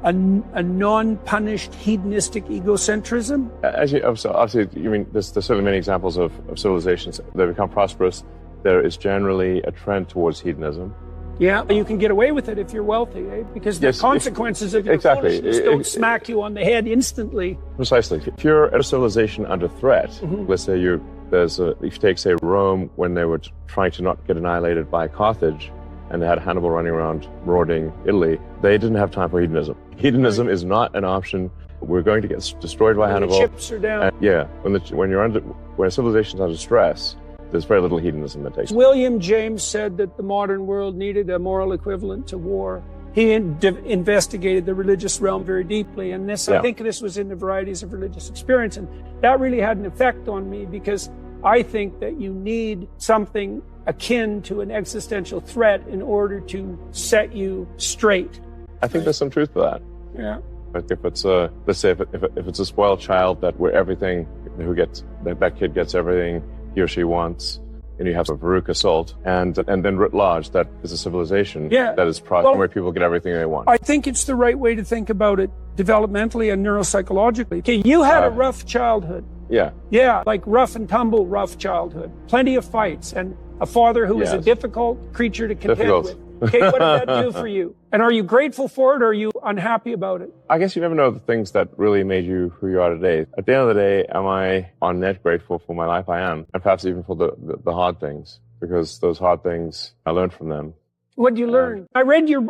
a non-punished hedonistic egocentrism? Obviously, you mean there's certainly many examples of civilizations that become prosperous. There is generally a trend towards hedonism. Yeah, but you can get away with it if you're wealthy, eh? Because the consequences of your foolishness don't smack you on the head instantly. Precisely. If you're at a civilization under threat, let's say if you take, say, Rome, when they were trying to not get annihilated by Carthage, and they had Hannibal running around marauding Italy, they didn't have time for hedonism. Hedonism is not an option. We're going to get destroyed by Hannibal. The chips are down. When a civilization's under stress, there's very little hedonism that takes place. William James said that the modern world needed a moral equivalent to war. He investigated the religious realm very deeply, and I think this was in the varieties of religious experience, and that really had an effect on me, because I think that you need something akin to an existential threat in order to set you straight. I think there's some truth to that. Yeah. But if it's let's say if it's a spoiled child that kid gets everything he or she wants, and you have a Baruch assault, and then writ large, that is a civilization that is where people get everything they want. I think it's the right way to think about it developmentally and neuropsychologically. Okay, you had a rough childhood. Yeah. Yeah, like rough and tumble rough childhood. Plenty of fights, and a father who was a difficult creature to contend with. Okay, what did that do for you? And are you grateful for it, or are you unhappy about it? I guess you never know the things that really made you who you are today. At the end of the day, am I on net grateful for my life? I am. And perhaps even for the hard things, because those hard things, I learned from them. What did you learn? I read your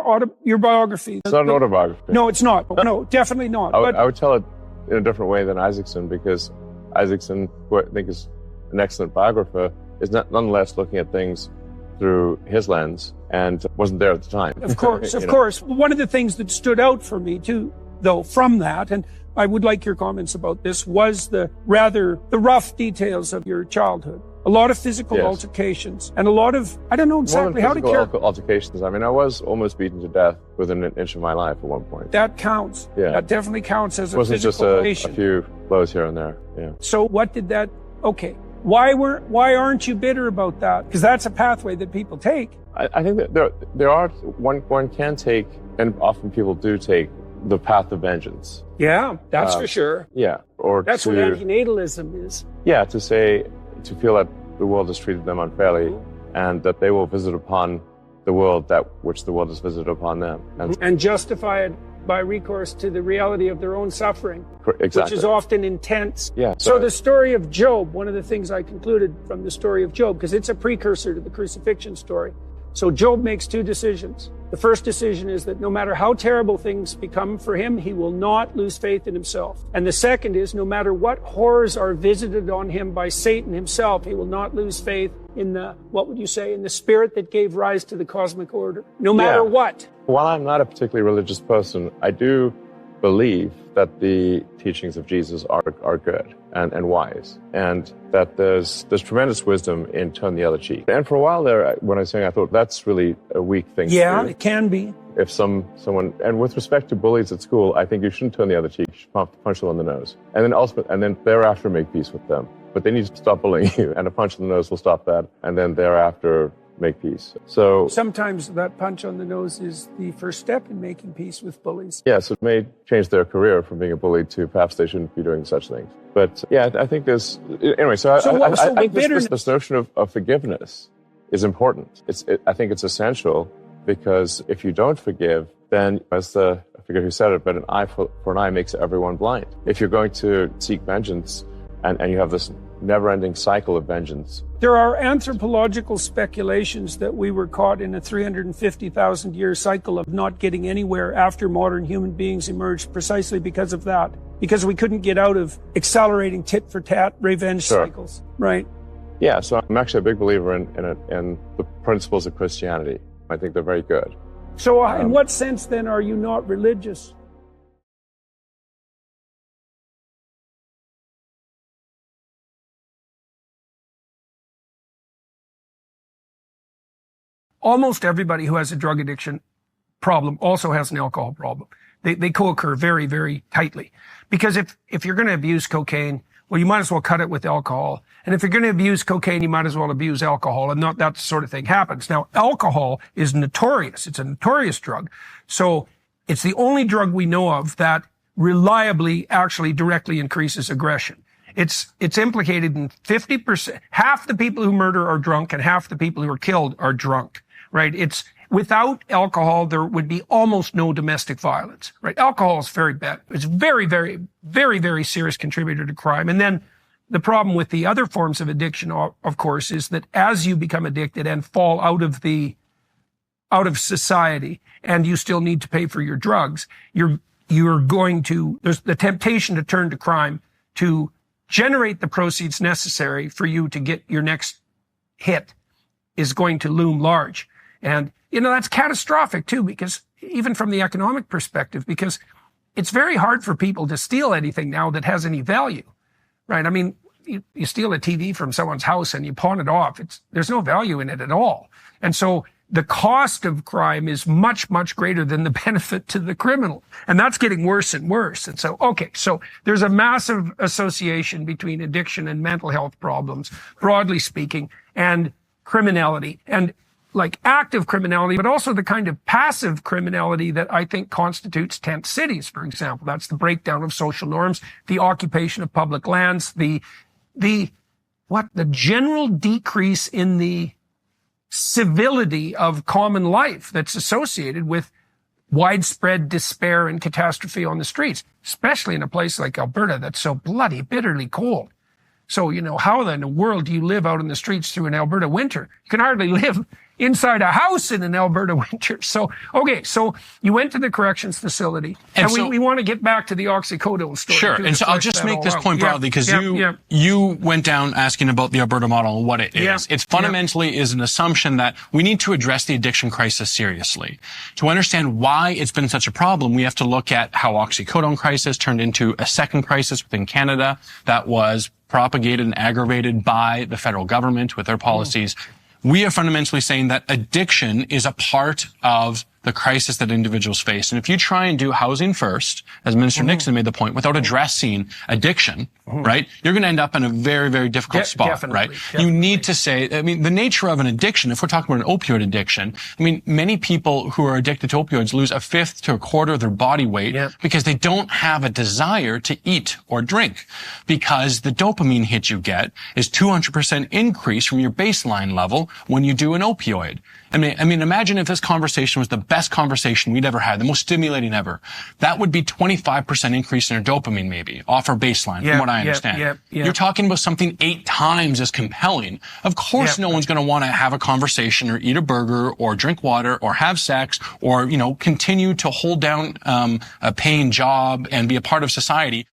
biography. It's not an autobiography. No, it's not. No, definitely not. I would tell it in a different way than Isaacson, because Isaacson, who I think is an excellent biographer, is nonetheless looking at things through his lens and wasn't there at the time. Of course, of course. One of the things that stood out for me too, though, from that, and I would like your comments about this, was the rough details of your childhood. a lot of physical Yes. altercations, and a lot of, I don't know exactly how to care. Altercations. I mean, I was almost beaten to death within an inch of my life at one point. That counts. Yeah. That definitely counts as It a wasn't just physical a relation. few blows here and there. Yeah. So what did that, okay. Why aren't you bitter about that? Because that's a pathway that people take. I think that there are, one can take, and often people do take, the path of vengeance. Yeah, that's for sure. Yeah. Or That's what antinatalism is. Yeah, to feel that the world has treated them unfairly and that they will visit upon the world that which the world has visited upon them. And justify it by recourse to the reality of their own suffering, Exactly. which is often intense. Yeah. So the story of Job, one of the things I concluded from the story of Job, because it's a precursor to the crucifixion story. So Job makes two decisions. The first decision is that no matter how terrible things become for him, he will not lose faith in himself. And the second is no matter what horrors are visited on him by Satan himself, he will not lose faith in the, what would you say, in the spirit that gave rise to the cosmic order. No matter what. While I'm not a particularly religious person, I do believe that the teachings of Jesus are good and wise, and that there's tremendous wisdom in turn the other cheek. And for a while there, when I was saying, I thought that's really a weak thing to do. It can be. If someone, and with respect to bullies at school, I think you shouldn't turn the other cheek. You should punch them on the nose, and then thereafter make peace with them. But they need to stop bullying you, and a punch on the nose will stop that, and then thereafter make peace. So sometimes that punch on the nose is the first step in making peace with bullies. Yes, it may change their career from being a bully to perhaps they shouldn't be doing such things. But yeah, I think there's, anyway, I think this notion of forgiveness is important. I think it's essential, because if you don't forgive, then, as I forget who said it, but an eye for an eye makes everyone blind. If you're going to seek vengeance and you have this never-ending cycle of vengeance. There are anthropological speculations that we were caught in a 350,000-year cycle of not getting anywhere after modern human beings emerged, precisely because of that. Because we couldn't get out of accelerating tit-for-tat revenge cycles, right? Yeah, so I'm actually a big believer in the principles of Christianity. I think they're very good. So in what sense, then, are you not religious? Almost everybody who has a drug addiction problem also has an alcohol problem. They co-occur very, very tightly. Because if you're going to abuse cocaine, well, you might as well cut it with alcohol. And if you're going to abuse cocaine, you might as well abuse alcohol, and not that sort of thing happens. Now, alcohol is notorious. It's a notorious drug. So it's the only drug we know of that reliably actually directly increases aggression. It's implicated in 50%. Half the people who murder are drunk, and half the people who are killed are drunk. Right? It's without alcohol, there would be almost no domestic violence. Right? Alcohol is very bad. It's very, very, very, very serious contributor to crime. And then the problem with the other forms of addiction, of course, is that as you become addicted and fall out of society, and you still need to pay for your drugs, you're going to, there's the temptation to turn to crime to generate the proceeds necessary for you to get your next hit is going to loom large. And, that's catastrophic too, because even from the economic perspective, because it's very hard for people to steal anything now that has any value, right? I mean, you steal a TV from someone's house and you pawn it off. There's no value in it at all. And so the cost of crime is much, much greater than the benefit to the criminal. And that's getting worse and worse. And so, so there's a massive association between addiction and mental health problems, broadly speaking, and criminality, and like active criminality, but also the kind of passive criminality that I think constitutes tent cities, for example. That's the breakdown of social norms, the occupation of public lands, the general decrease in the civility of common life that's associated with widespread despair and catastrophe on the streets, especially in a place like Alberta that's so bloody, bitterly cold. So, how in the world do you live out in the streets through an Alberta winter? You can hardly live inside a house in an Alberta winter. So, okay, so you went to the corrections facility, and so, we want to get back to the oxycodone story. Sure, and so I'll just make this point broadly, because you went down asking about the Alberta model and what it is. It fundamentally is an assumption that we need to address the addiction crisis seriously. To understand why it's been such a problem, we have to look at how oxycodone crisis turned into a second crisis within Canada that was propagated and aggravated by the federal government with their policies. We are fundamentally saying that addiction is a part of the crisis that individuals face. And if you try and do housing first, as Minister Nixon made the point, without addressing addiction, right, you're going to end up in a very, very difficult spot, right? You need to say, I mean, the nature of an addiction, if we're talking about an opioid addiction, I mean, many people who are addicted to opioids lose a fifth to a quarter of their body weight because they don't have a desire to eat or drink, because the dopamine hit you get is 200% increase from your baseline level when you do an opioid. I mean, imagine if this conversation was the best conversation we'd ever had, the most stimulating ever. That would be 25% increase in our dopamine, maybe, off our baseline, from what I understand. You're talking about something 8 times as compelling. Of course, no one's going to want to have a conversation or eat a burger or drink water or have sex or, you know, continue to hold down a paying job and be a part of society.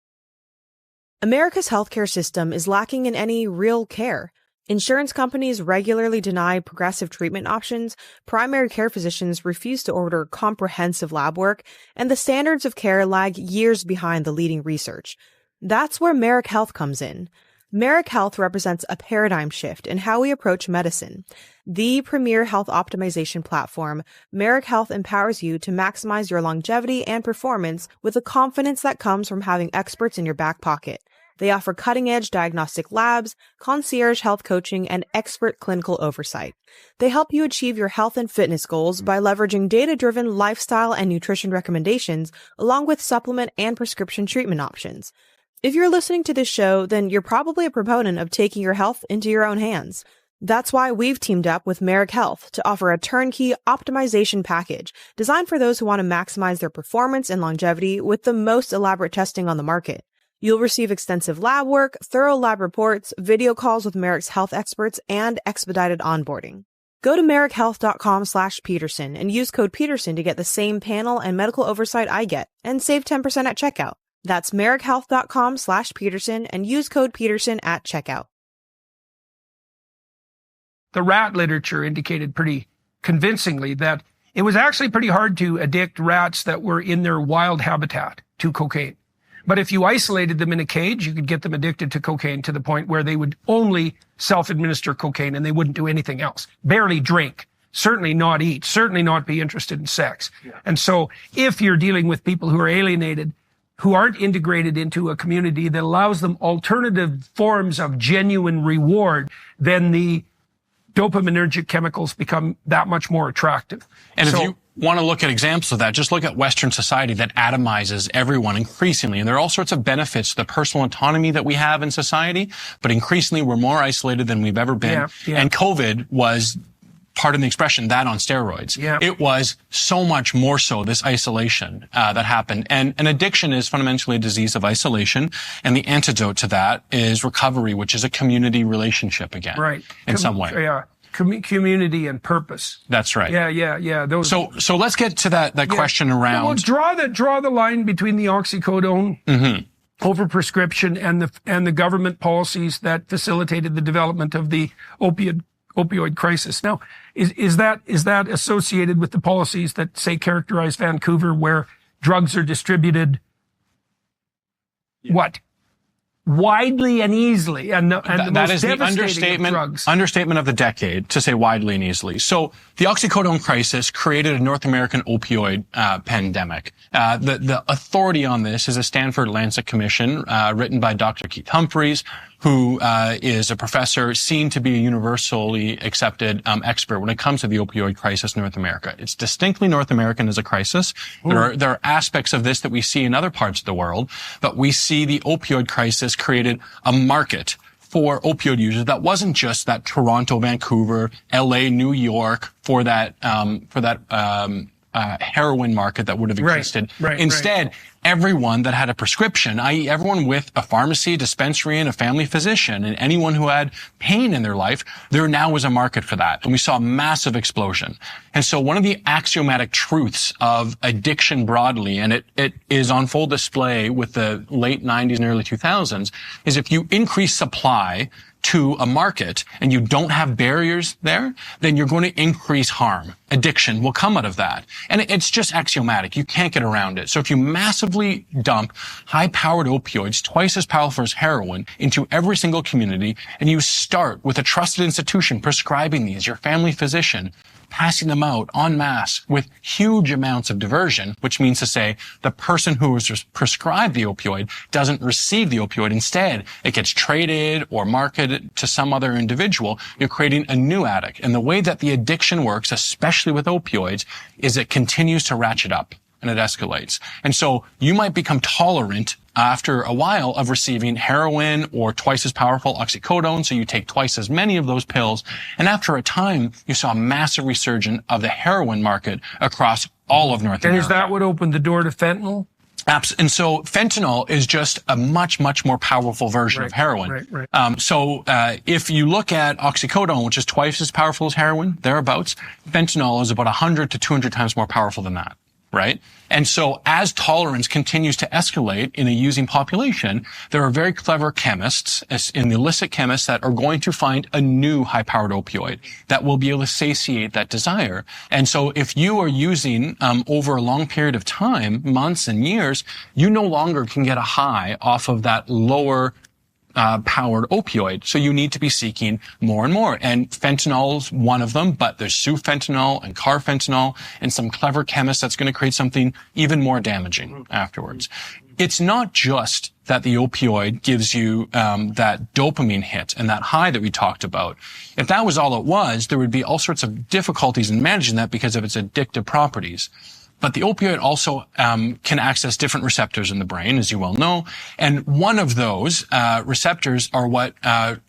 America's healthcare system is lacking in any real care. Insurance companies regularly deny progressive treatment options, primary care physicians refuse to order comprehensive lab work, and the standards of care lag years behind the leading research. That's where Merrick Health comes in. Merrick Health represents a paradigm shift in how we approach medicine. The premier health optimization platform, Merrick Health empowers you to maximize your longevity and performance with the confidence that comes from having experts in your back pocket. They offer cutting-edge diagnostic labs, concierge health coaching, and expert clinical oversight. They help you achieve your health and fitness goals by leveraging data-driven lifestyle and nutrition recommendations, along with supplement and prescription treatment options. If you're listening to this show, then you're probably a proponent of taking your health into your own hands. That's why we've teamed up with Merrick Health to offer a turnkey optimization package designed for those who want to maximize their performance and longevity with the most elaborate testing on the market. You'll receive extensive lab work, thorough lab reports, video calls with Merrick's health experts, and expedited onboarding. Go to merrickhealth.com/Peterson and use code Peterson to get the same panel and medical oversight I get and save 10% at checkout. That's merrickhealth.com/Peterson and use code Peterson at checkout. The rat literature indicated pretty convincingly that it was actually pretty hard to addict rats that were in their wild habitat to cocaine. But if you isolated them in a cage, you could get them addicted to cocaine to the point where they would only self-administer cocaine and they wouldn't do anything else. Barely drink, certainly not eat, certainly not be interested in sex. And so if you're dealing with people who are alienated, who aren't integrated into a community that allows them alternative forms of genuine reward, then the dopaminergic chemicals become that much more attractive. And if you want to look at examples of that, just look at Western society that atomizes everyone increasingly. And there are all sorts of benefits to the personal autonomy that we have in society, but increasingly we're more isolated than we've ever been. And COVID was, pardon the expression, that on steroids. It was so much more so, this isolation that happened. And addiction is fundamentally a disease of isolation. And the antidote to that is recovery, which is a community relationship again. In some way. Community and purpose. That's right. Those. So let's get to that question around. Well, draw the line between the oxycodone overprescription and the government policies that facilitated the development of the opioid crisis. Now, is that associated with the policies that, say, characterize Vancouver, where drugs are distributed widely and easily, and that is the understatement of the decade to say widely and easily. So the oxycodone crisis created a North American opioid pandemic. The authority on this is a Stanford Lancet Commission written by Dr. Keith Humphreys, who is a professor seen to be a universally accepted expert when it comes to the opioid crisis in North America. It's distinctly North American as a crisis. There are aspects of this that we see in other parts of the world, but we see the opioid crisis created a market for opioid users that wasn't just that Toronto, Vancouver, LA, New York for that heroin market that would have existed. Instead, everyone that had a prescription, i.e. everyone with a pharmacy, dispensary, and a family physician, and anyone who had pain in their life, there now was a market for that. And we saw a massive explosion. And so one of the axiomatic truths of addiction broadly, and it is on full display with the late 90s and early 2000s, is if you increase supply to a market and you don't have barriers there, then you're going to increase harm. Addiction will come out of that. And it's just axiomatic. You can't get around it. So if you massively dump high-powered opioids, twice as powerful as heroin, into every single community, and you start with a trusted institution prescribing these, your family physician, passing them out en masse with huge amounts of diversion, which means to say the person who was prescribed the opioid doesn't receive the opioid. Instead, it gets traded or marketed to some other individual. You're creating a new addict. And the way that the addiction works, especially with opioids, is it continues to ratchet up and it escalates. And so you might become tolerant after a while of receiving heroin or twice as powerful oxycodone, so you take twice as many of those pills. And after a time, you saw a massive resurgence of the heroin market across all of North America. And is that what opened the door to fentanyl? And so fentanyl is just a much, much more powerful version of heroin. So if you look at oxycodone, which is twice as powerful as heroin, thereabouts, fentanyl is about 100 to 200 times more powerful than that. Right? And so as tolerance continues to escalate in a using population, there are very clever chemists, in the illicit chemists, that are going to find a new high-powered opioid that will be able to satiate that desire. And so if you are using over a long period of time, months and years, you no longer can get a high off of that lower powered opioid. So you need to be seeking more and more. And fentanyl's one of them, but there's sufentanil and carfentanil and some clever chemist that's going to create something even more damaging afterwards. It's not just that the opioid gives you that dopamine hit and that high that we talked about. If that was all it was, there would be all sorts of difficulties in managing that because of its addictive properties. But the opioid also can access different receptors in the brain, as you well know. And one of those receptors are what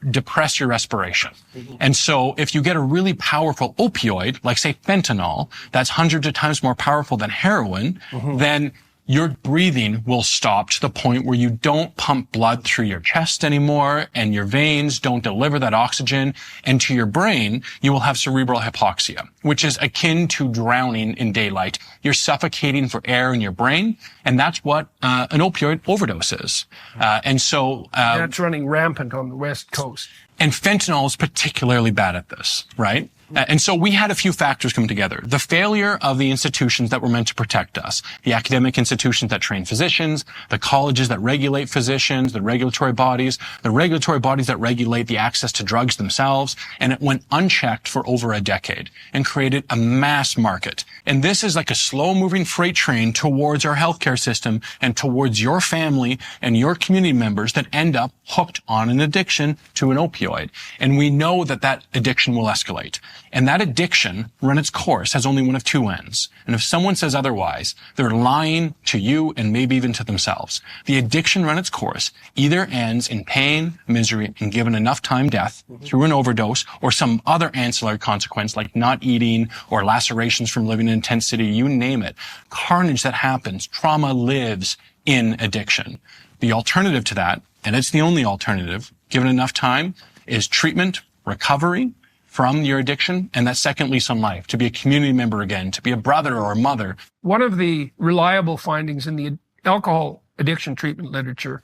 depress your respiration. And so if you get a really powerful opioid, like say fentanyl, that's hundreds of times more powerful than heroin, then your breathing will stop to the point where you don't pump blood through your chest anymore and your veins don't deliver that oxygen. And to your brain, you will have cerebral hypoxia, which is akin to drowning in daylight. You're suffocating for air in your brain. And that's what an opioid overdose is. And so that's running rampant on the West Coast. And fentanyl is particularly bad at this, right? And so we had a few factors come together. The failure of the institutions that were meant to protect us, the academic institutions that train physicians, the colleges that regulate physicians, the regulatory bodies that regulate the access to drugs themselves, and it went unchecked for over a decade and created a mass market. And this is like a slow-moving freight train towards our healthcare system and towards your family and your community members that end up hooked on an addiction to an opioid. And we know that that addiction will escalate. And that addiction, run its course, has only one of two ends. And if someone says otherwise, they're lying to you and maybe even to themselves. The addiction, run its course, either ends in pain, misery, and given enough time, death through an overdose or some other ancillary consequence like not eating or lacerations from living in intensity, you name it. Carnage that happens, trauma lives in addiction. The alternative to that, and it's the only alternative, given enough time, is treatment, recovery from your addiction, and that second lease on life, to be a community member again, to be a brother or a mother. One of the reliable findings in the alcohol addiction treatment literature,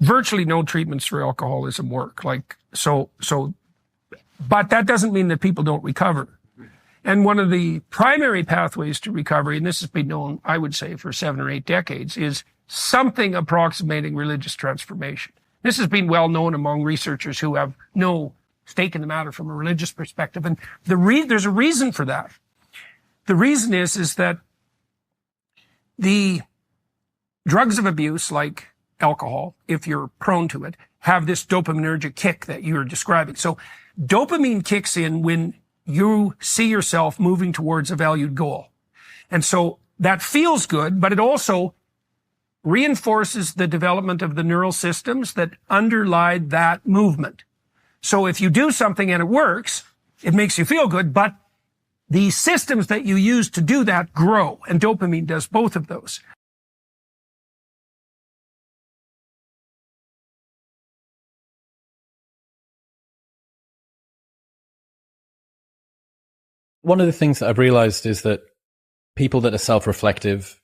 virtually no treatments for alcoholism work. But that doesn't mean that people don't recover. And one of the primary pathways to recovery, and this has been known, I would say, for 7 or 8 decades, is something approximating religious transformation. This has been well known among researchers who have no stake in the matter from a religious perspective. And there's a reason for that. The reason is that the drugs of abuse, like alcohol, if you're prone to it, have this dopaminergic kick that you're describing. So dopamine kicks in when you see yourself moving towards a valued goal. And so that feels good, but it also reinforces the development of the neural systems that underlie that movement. So if you do something and it works, it makes you feel good, but the systems that you use to do that grow, and dopamine does both of those. one of the things that I've realized is that people that are self-reflective,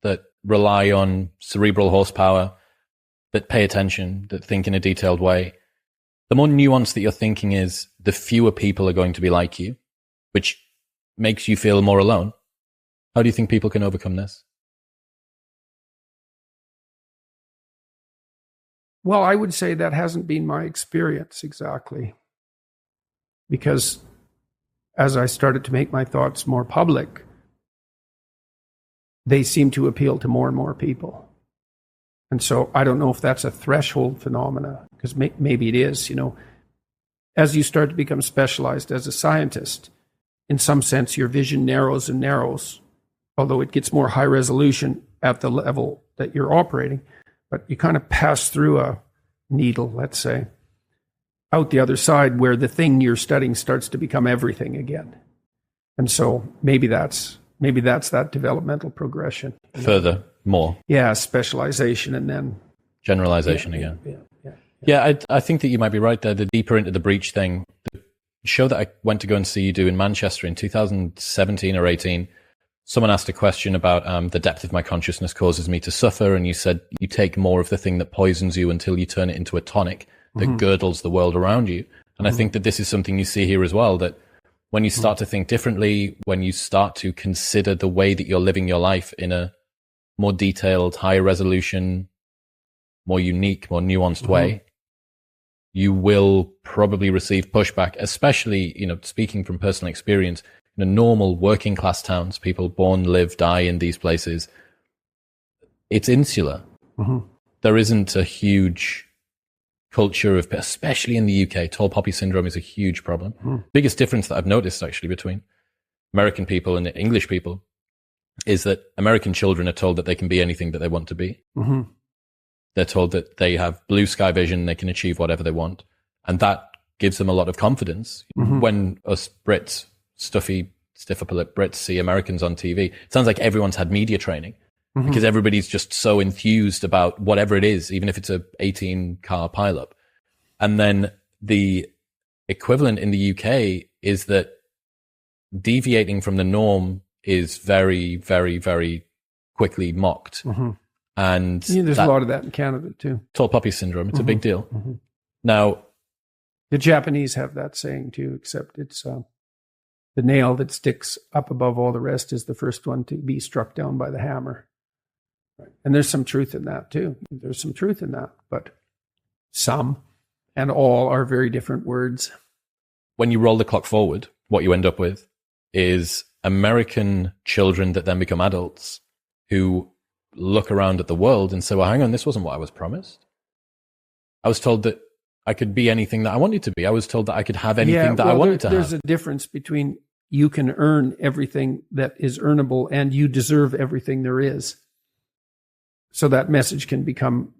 that rely on cerebral horsepower, that pay attention, that think in a detailed way, the more nuanced that your thinking is, the fewer people are going to be like you, which makes you feel more alone. How do you think people can overcome this? Well, I would say that hasn't been my experience exactly. Because as I started to make my thoughts more public, they seem to appeal to more and more people. And so I don't know if that's a threshold phenomena, because maybe it is, as you start to become specialized as a scientist, in some sense, your vision narrows and narrows, although it gets more high resolution at the level that you're operating. But you kind of pass through a needle, let's say, out the other side where the thing you're studying starts to become everything again. And so maybe that's that developmental progression. Further, more. Yeah, specialization and then generalization again. Yeah, I think that you might be right there. The deeper into the breach thing, the show that I went to go and see you do in Manchester in 2017 or 18, someone asked a question about the depth of my consciousness causes me to suffer, and you said you take more of the thing that poisons you until you turn it into a tonic that girdles the world around you. And I think that this is something you see here as well, that when you start to think differently, when you start to consider the way that you're living your life in a more detailed, higher resolution, more unique, more nuanced way, you will probably receive pushback, especially, speaking from personal experience, in normal working class towns, people born, live, die in these places. It's insular. There isn't a huge culture of, especially in the UK, tall poppy syndrome is a huge problem. Biggest difference that I've noticed actually between American people and English people is that American children are told that they can be anything that they want to be. They're told that they have blue sky vision, they can achieve whatever they want. And that gives them a lot of confidence. When us Brits, stuffy, stiff upper lip Brits see Americans on TV, it sounds like everyone's had media training. Because everybody's just so enthused about whatever it is, even if it's a 18-car pileup. And then the equivalent in the UK is that deviating from the norm is very, very, very quickly mocked. And there's a lot of that in Canada too. Tall poppy syndrome, it's a big deal. Now, the Japanese have that saying too, except it's the nail that sticks up above all the rest is the first one to be struck down by the hammer. And there's some truth in that too. There's some truth in that, but some and all are very different words. When you roll the clock forward, what you end up with is American children that then become adults who look around at the world and say, well, hang on, this wasn't what I was promised. I was told that I could be anything that I wanted to be. I was told that I could have anything that I wanted to have. There's a difference between you can earn everything that is earnable and you deserve everything there is. So that message can become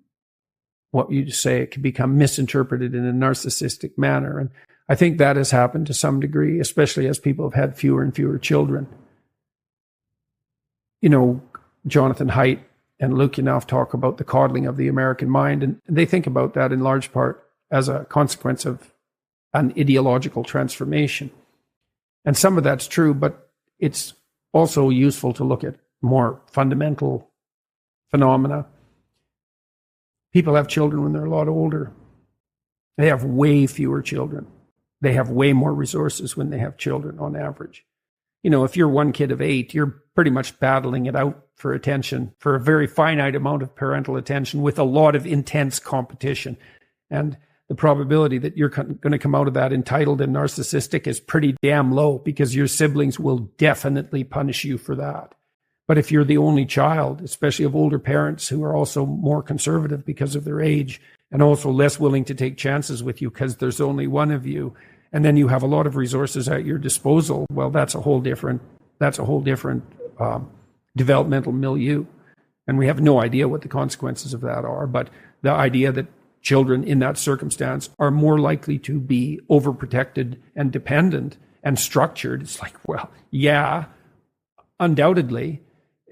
what you say, it can become misinterpreted in a narcissistic manner. And I think that has happened to some degree, especially as people have had fewer and fewer children. Jonathan Haidt and Luke Yanoff talk about the coddling of the American mind, and they think about that in large part as a consequence of an ideological transformation. And some of that's true, but it's also useful to look at more fundamental phenomena. People have children when they're a lot older. They have way fewer children. They have way more resources when they have children on average. If you're one kid of 8, you're pretty much battling it out for attention, for a very finite amount of parental attention with a lot of intense competition. And the probability that you're going to come out of that entitled and narcissistic is pretty damn low, because your siblings will definitely punish you for that. But if you're the only child, especially of older parents who are also more conservative because of their age and also less willing to take chances with you because there's only one of you, and then you have a lot of resources at your disposal, well, that's a whole different developmental milieu. And we have no idea what the consequences of that are. But the idea that children in that circumstance are more likely to be overprotected and dependent and structured, it's like, well, yeah, undoubtedly.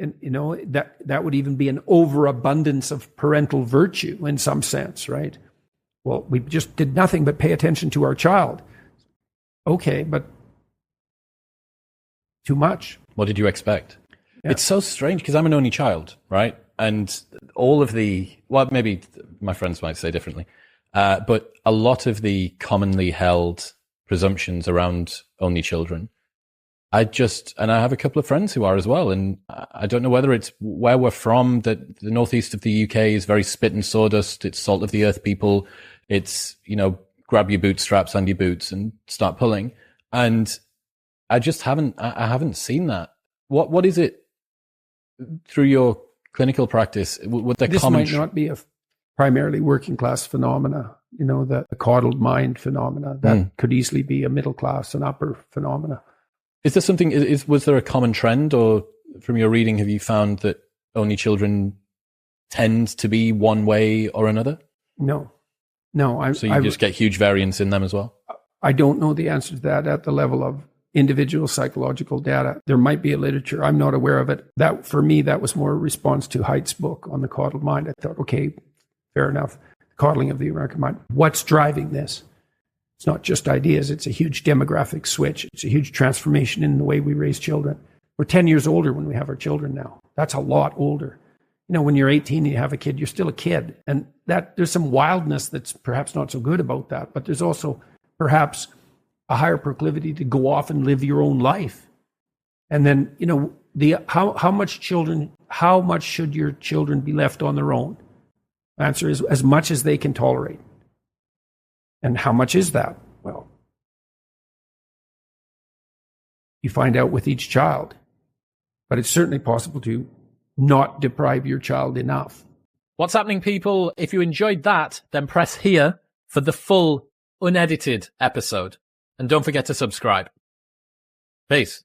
And, that would even be an overabundance of parental virtue in some sense, right? Well, we just did nothing but pay attention to our child. Okay, but too much. What did you expect? Yeah. It's so strange because I'm an only child, right? And all of maybe my friends might say differently, but a lot of the commonly held presumptions around only children, and I have a couple of friends who are as well, and I don't know whether it's where we're from, that the northeast of the UK is very spit and sawdust, it's salt of the earth people, it's, grab your bootstraps and your boots and start pulling. And I just haven't seen that. What is it through your clinical practice? This might not be a primarily working class phenomena, the coddled mind phenomena. That could easily be a middle class and upper phenomena. Is there something, was there a common trend, or from your reading, have you found that only children tend to be one way or another? No. So you just get huge variance in them as well? I don't know the answer to that at the level of individual psychological data. There might be a literature. I'm not aware of it. That, for me, that was more a response to Haidt's book on the coddled mind. I thought, okay, fair enough. Coddling of the American mind. What's driving this? It's not just ideas. It's a huge demographic switch. It's a huge transformation in the way we raise children. We're 10 years older when we have our children now. That's a lot older. When you're 18 and you have a kid, you're still a kid. And that there's some wildness that's perhaps not so good about that. But there's also perhaps a higher proclivity to go off and live your own life. And then, how much should your children be left on their own? Answer is as much as they can tolerate. And how much is that? Well, you find out with each child. But it's certainly possible to not deprive your child enough. What's happening, people? If you enjoyed that, then press here for the full, unedited episode. And don't forget to subscribe. Peace.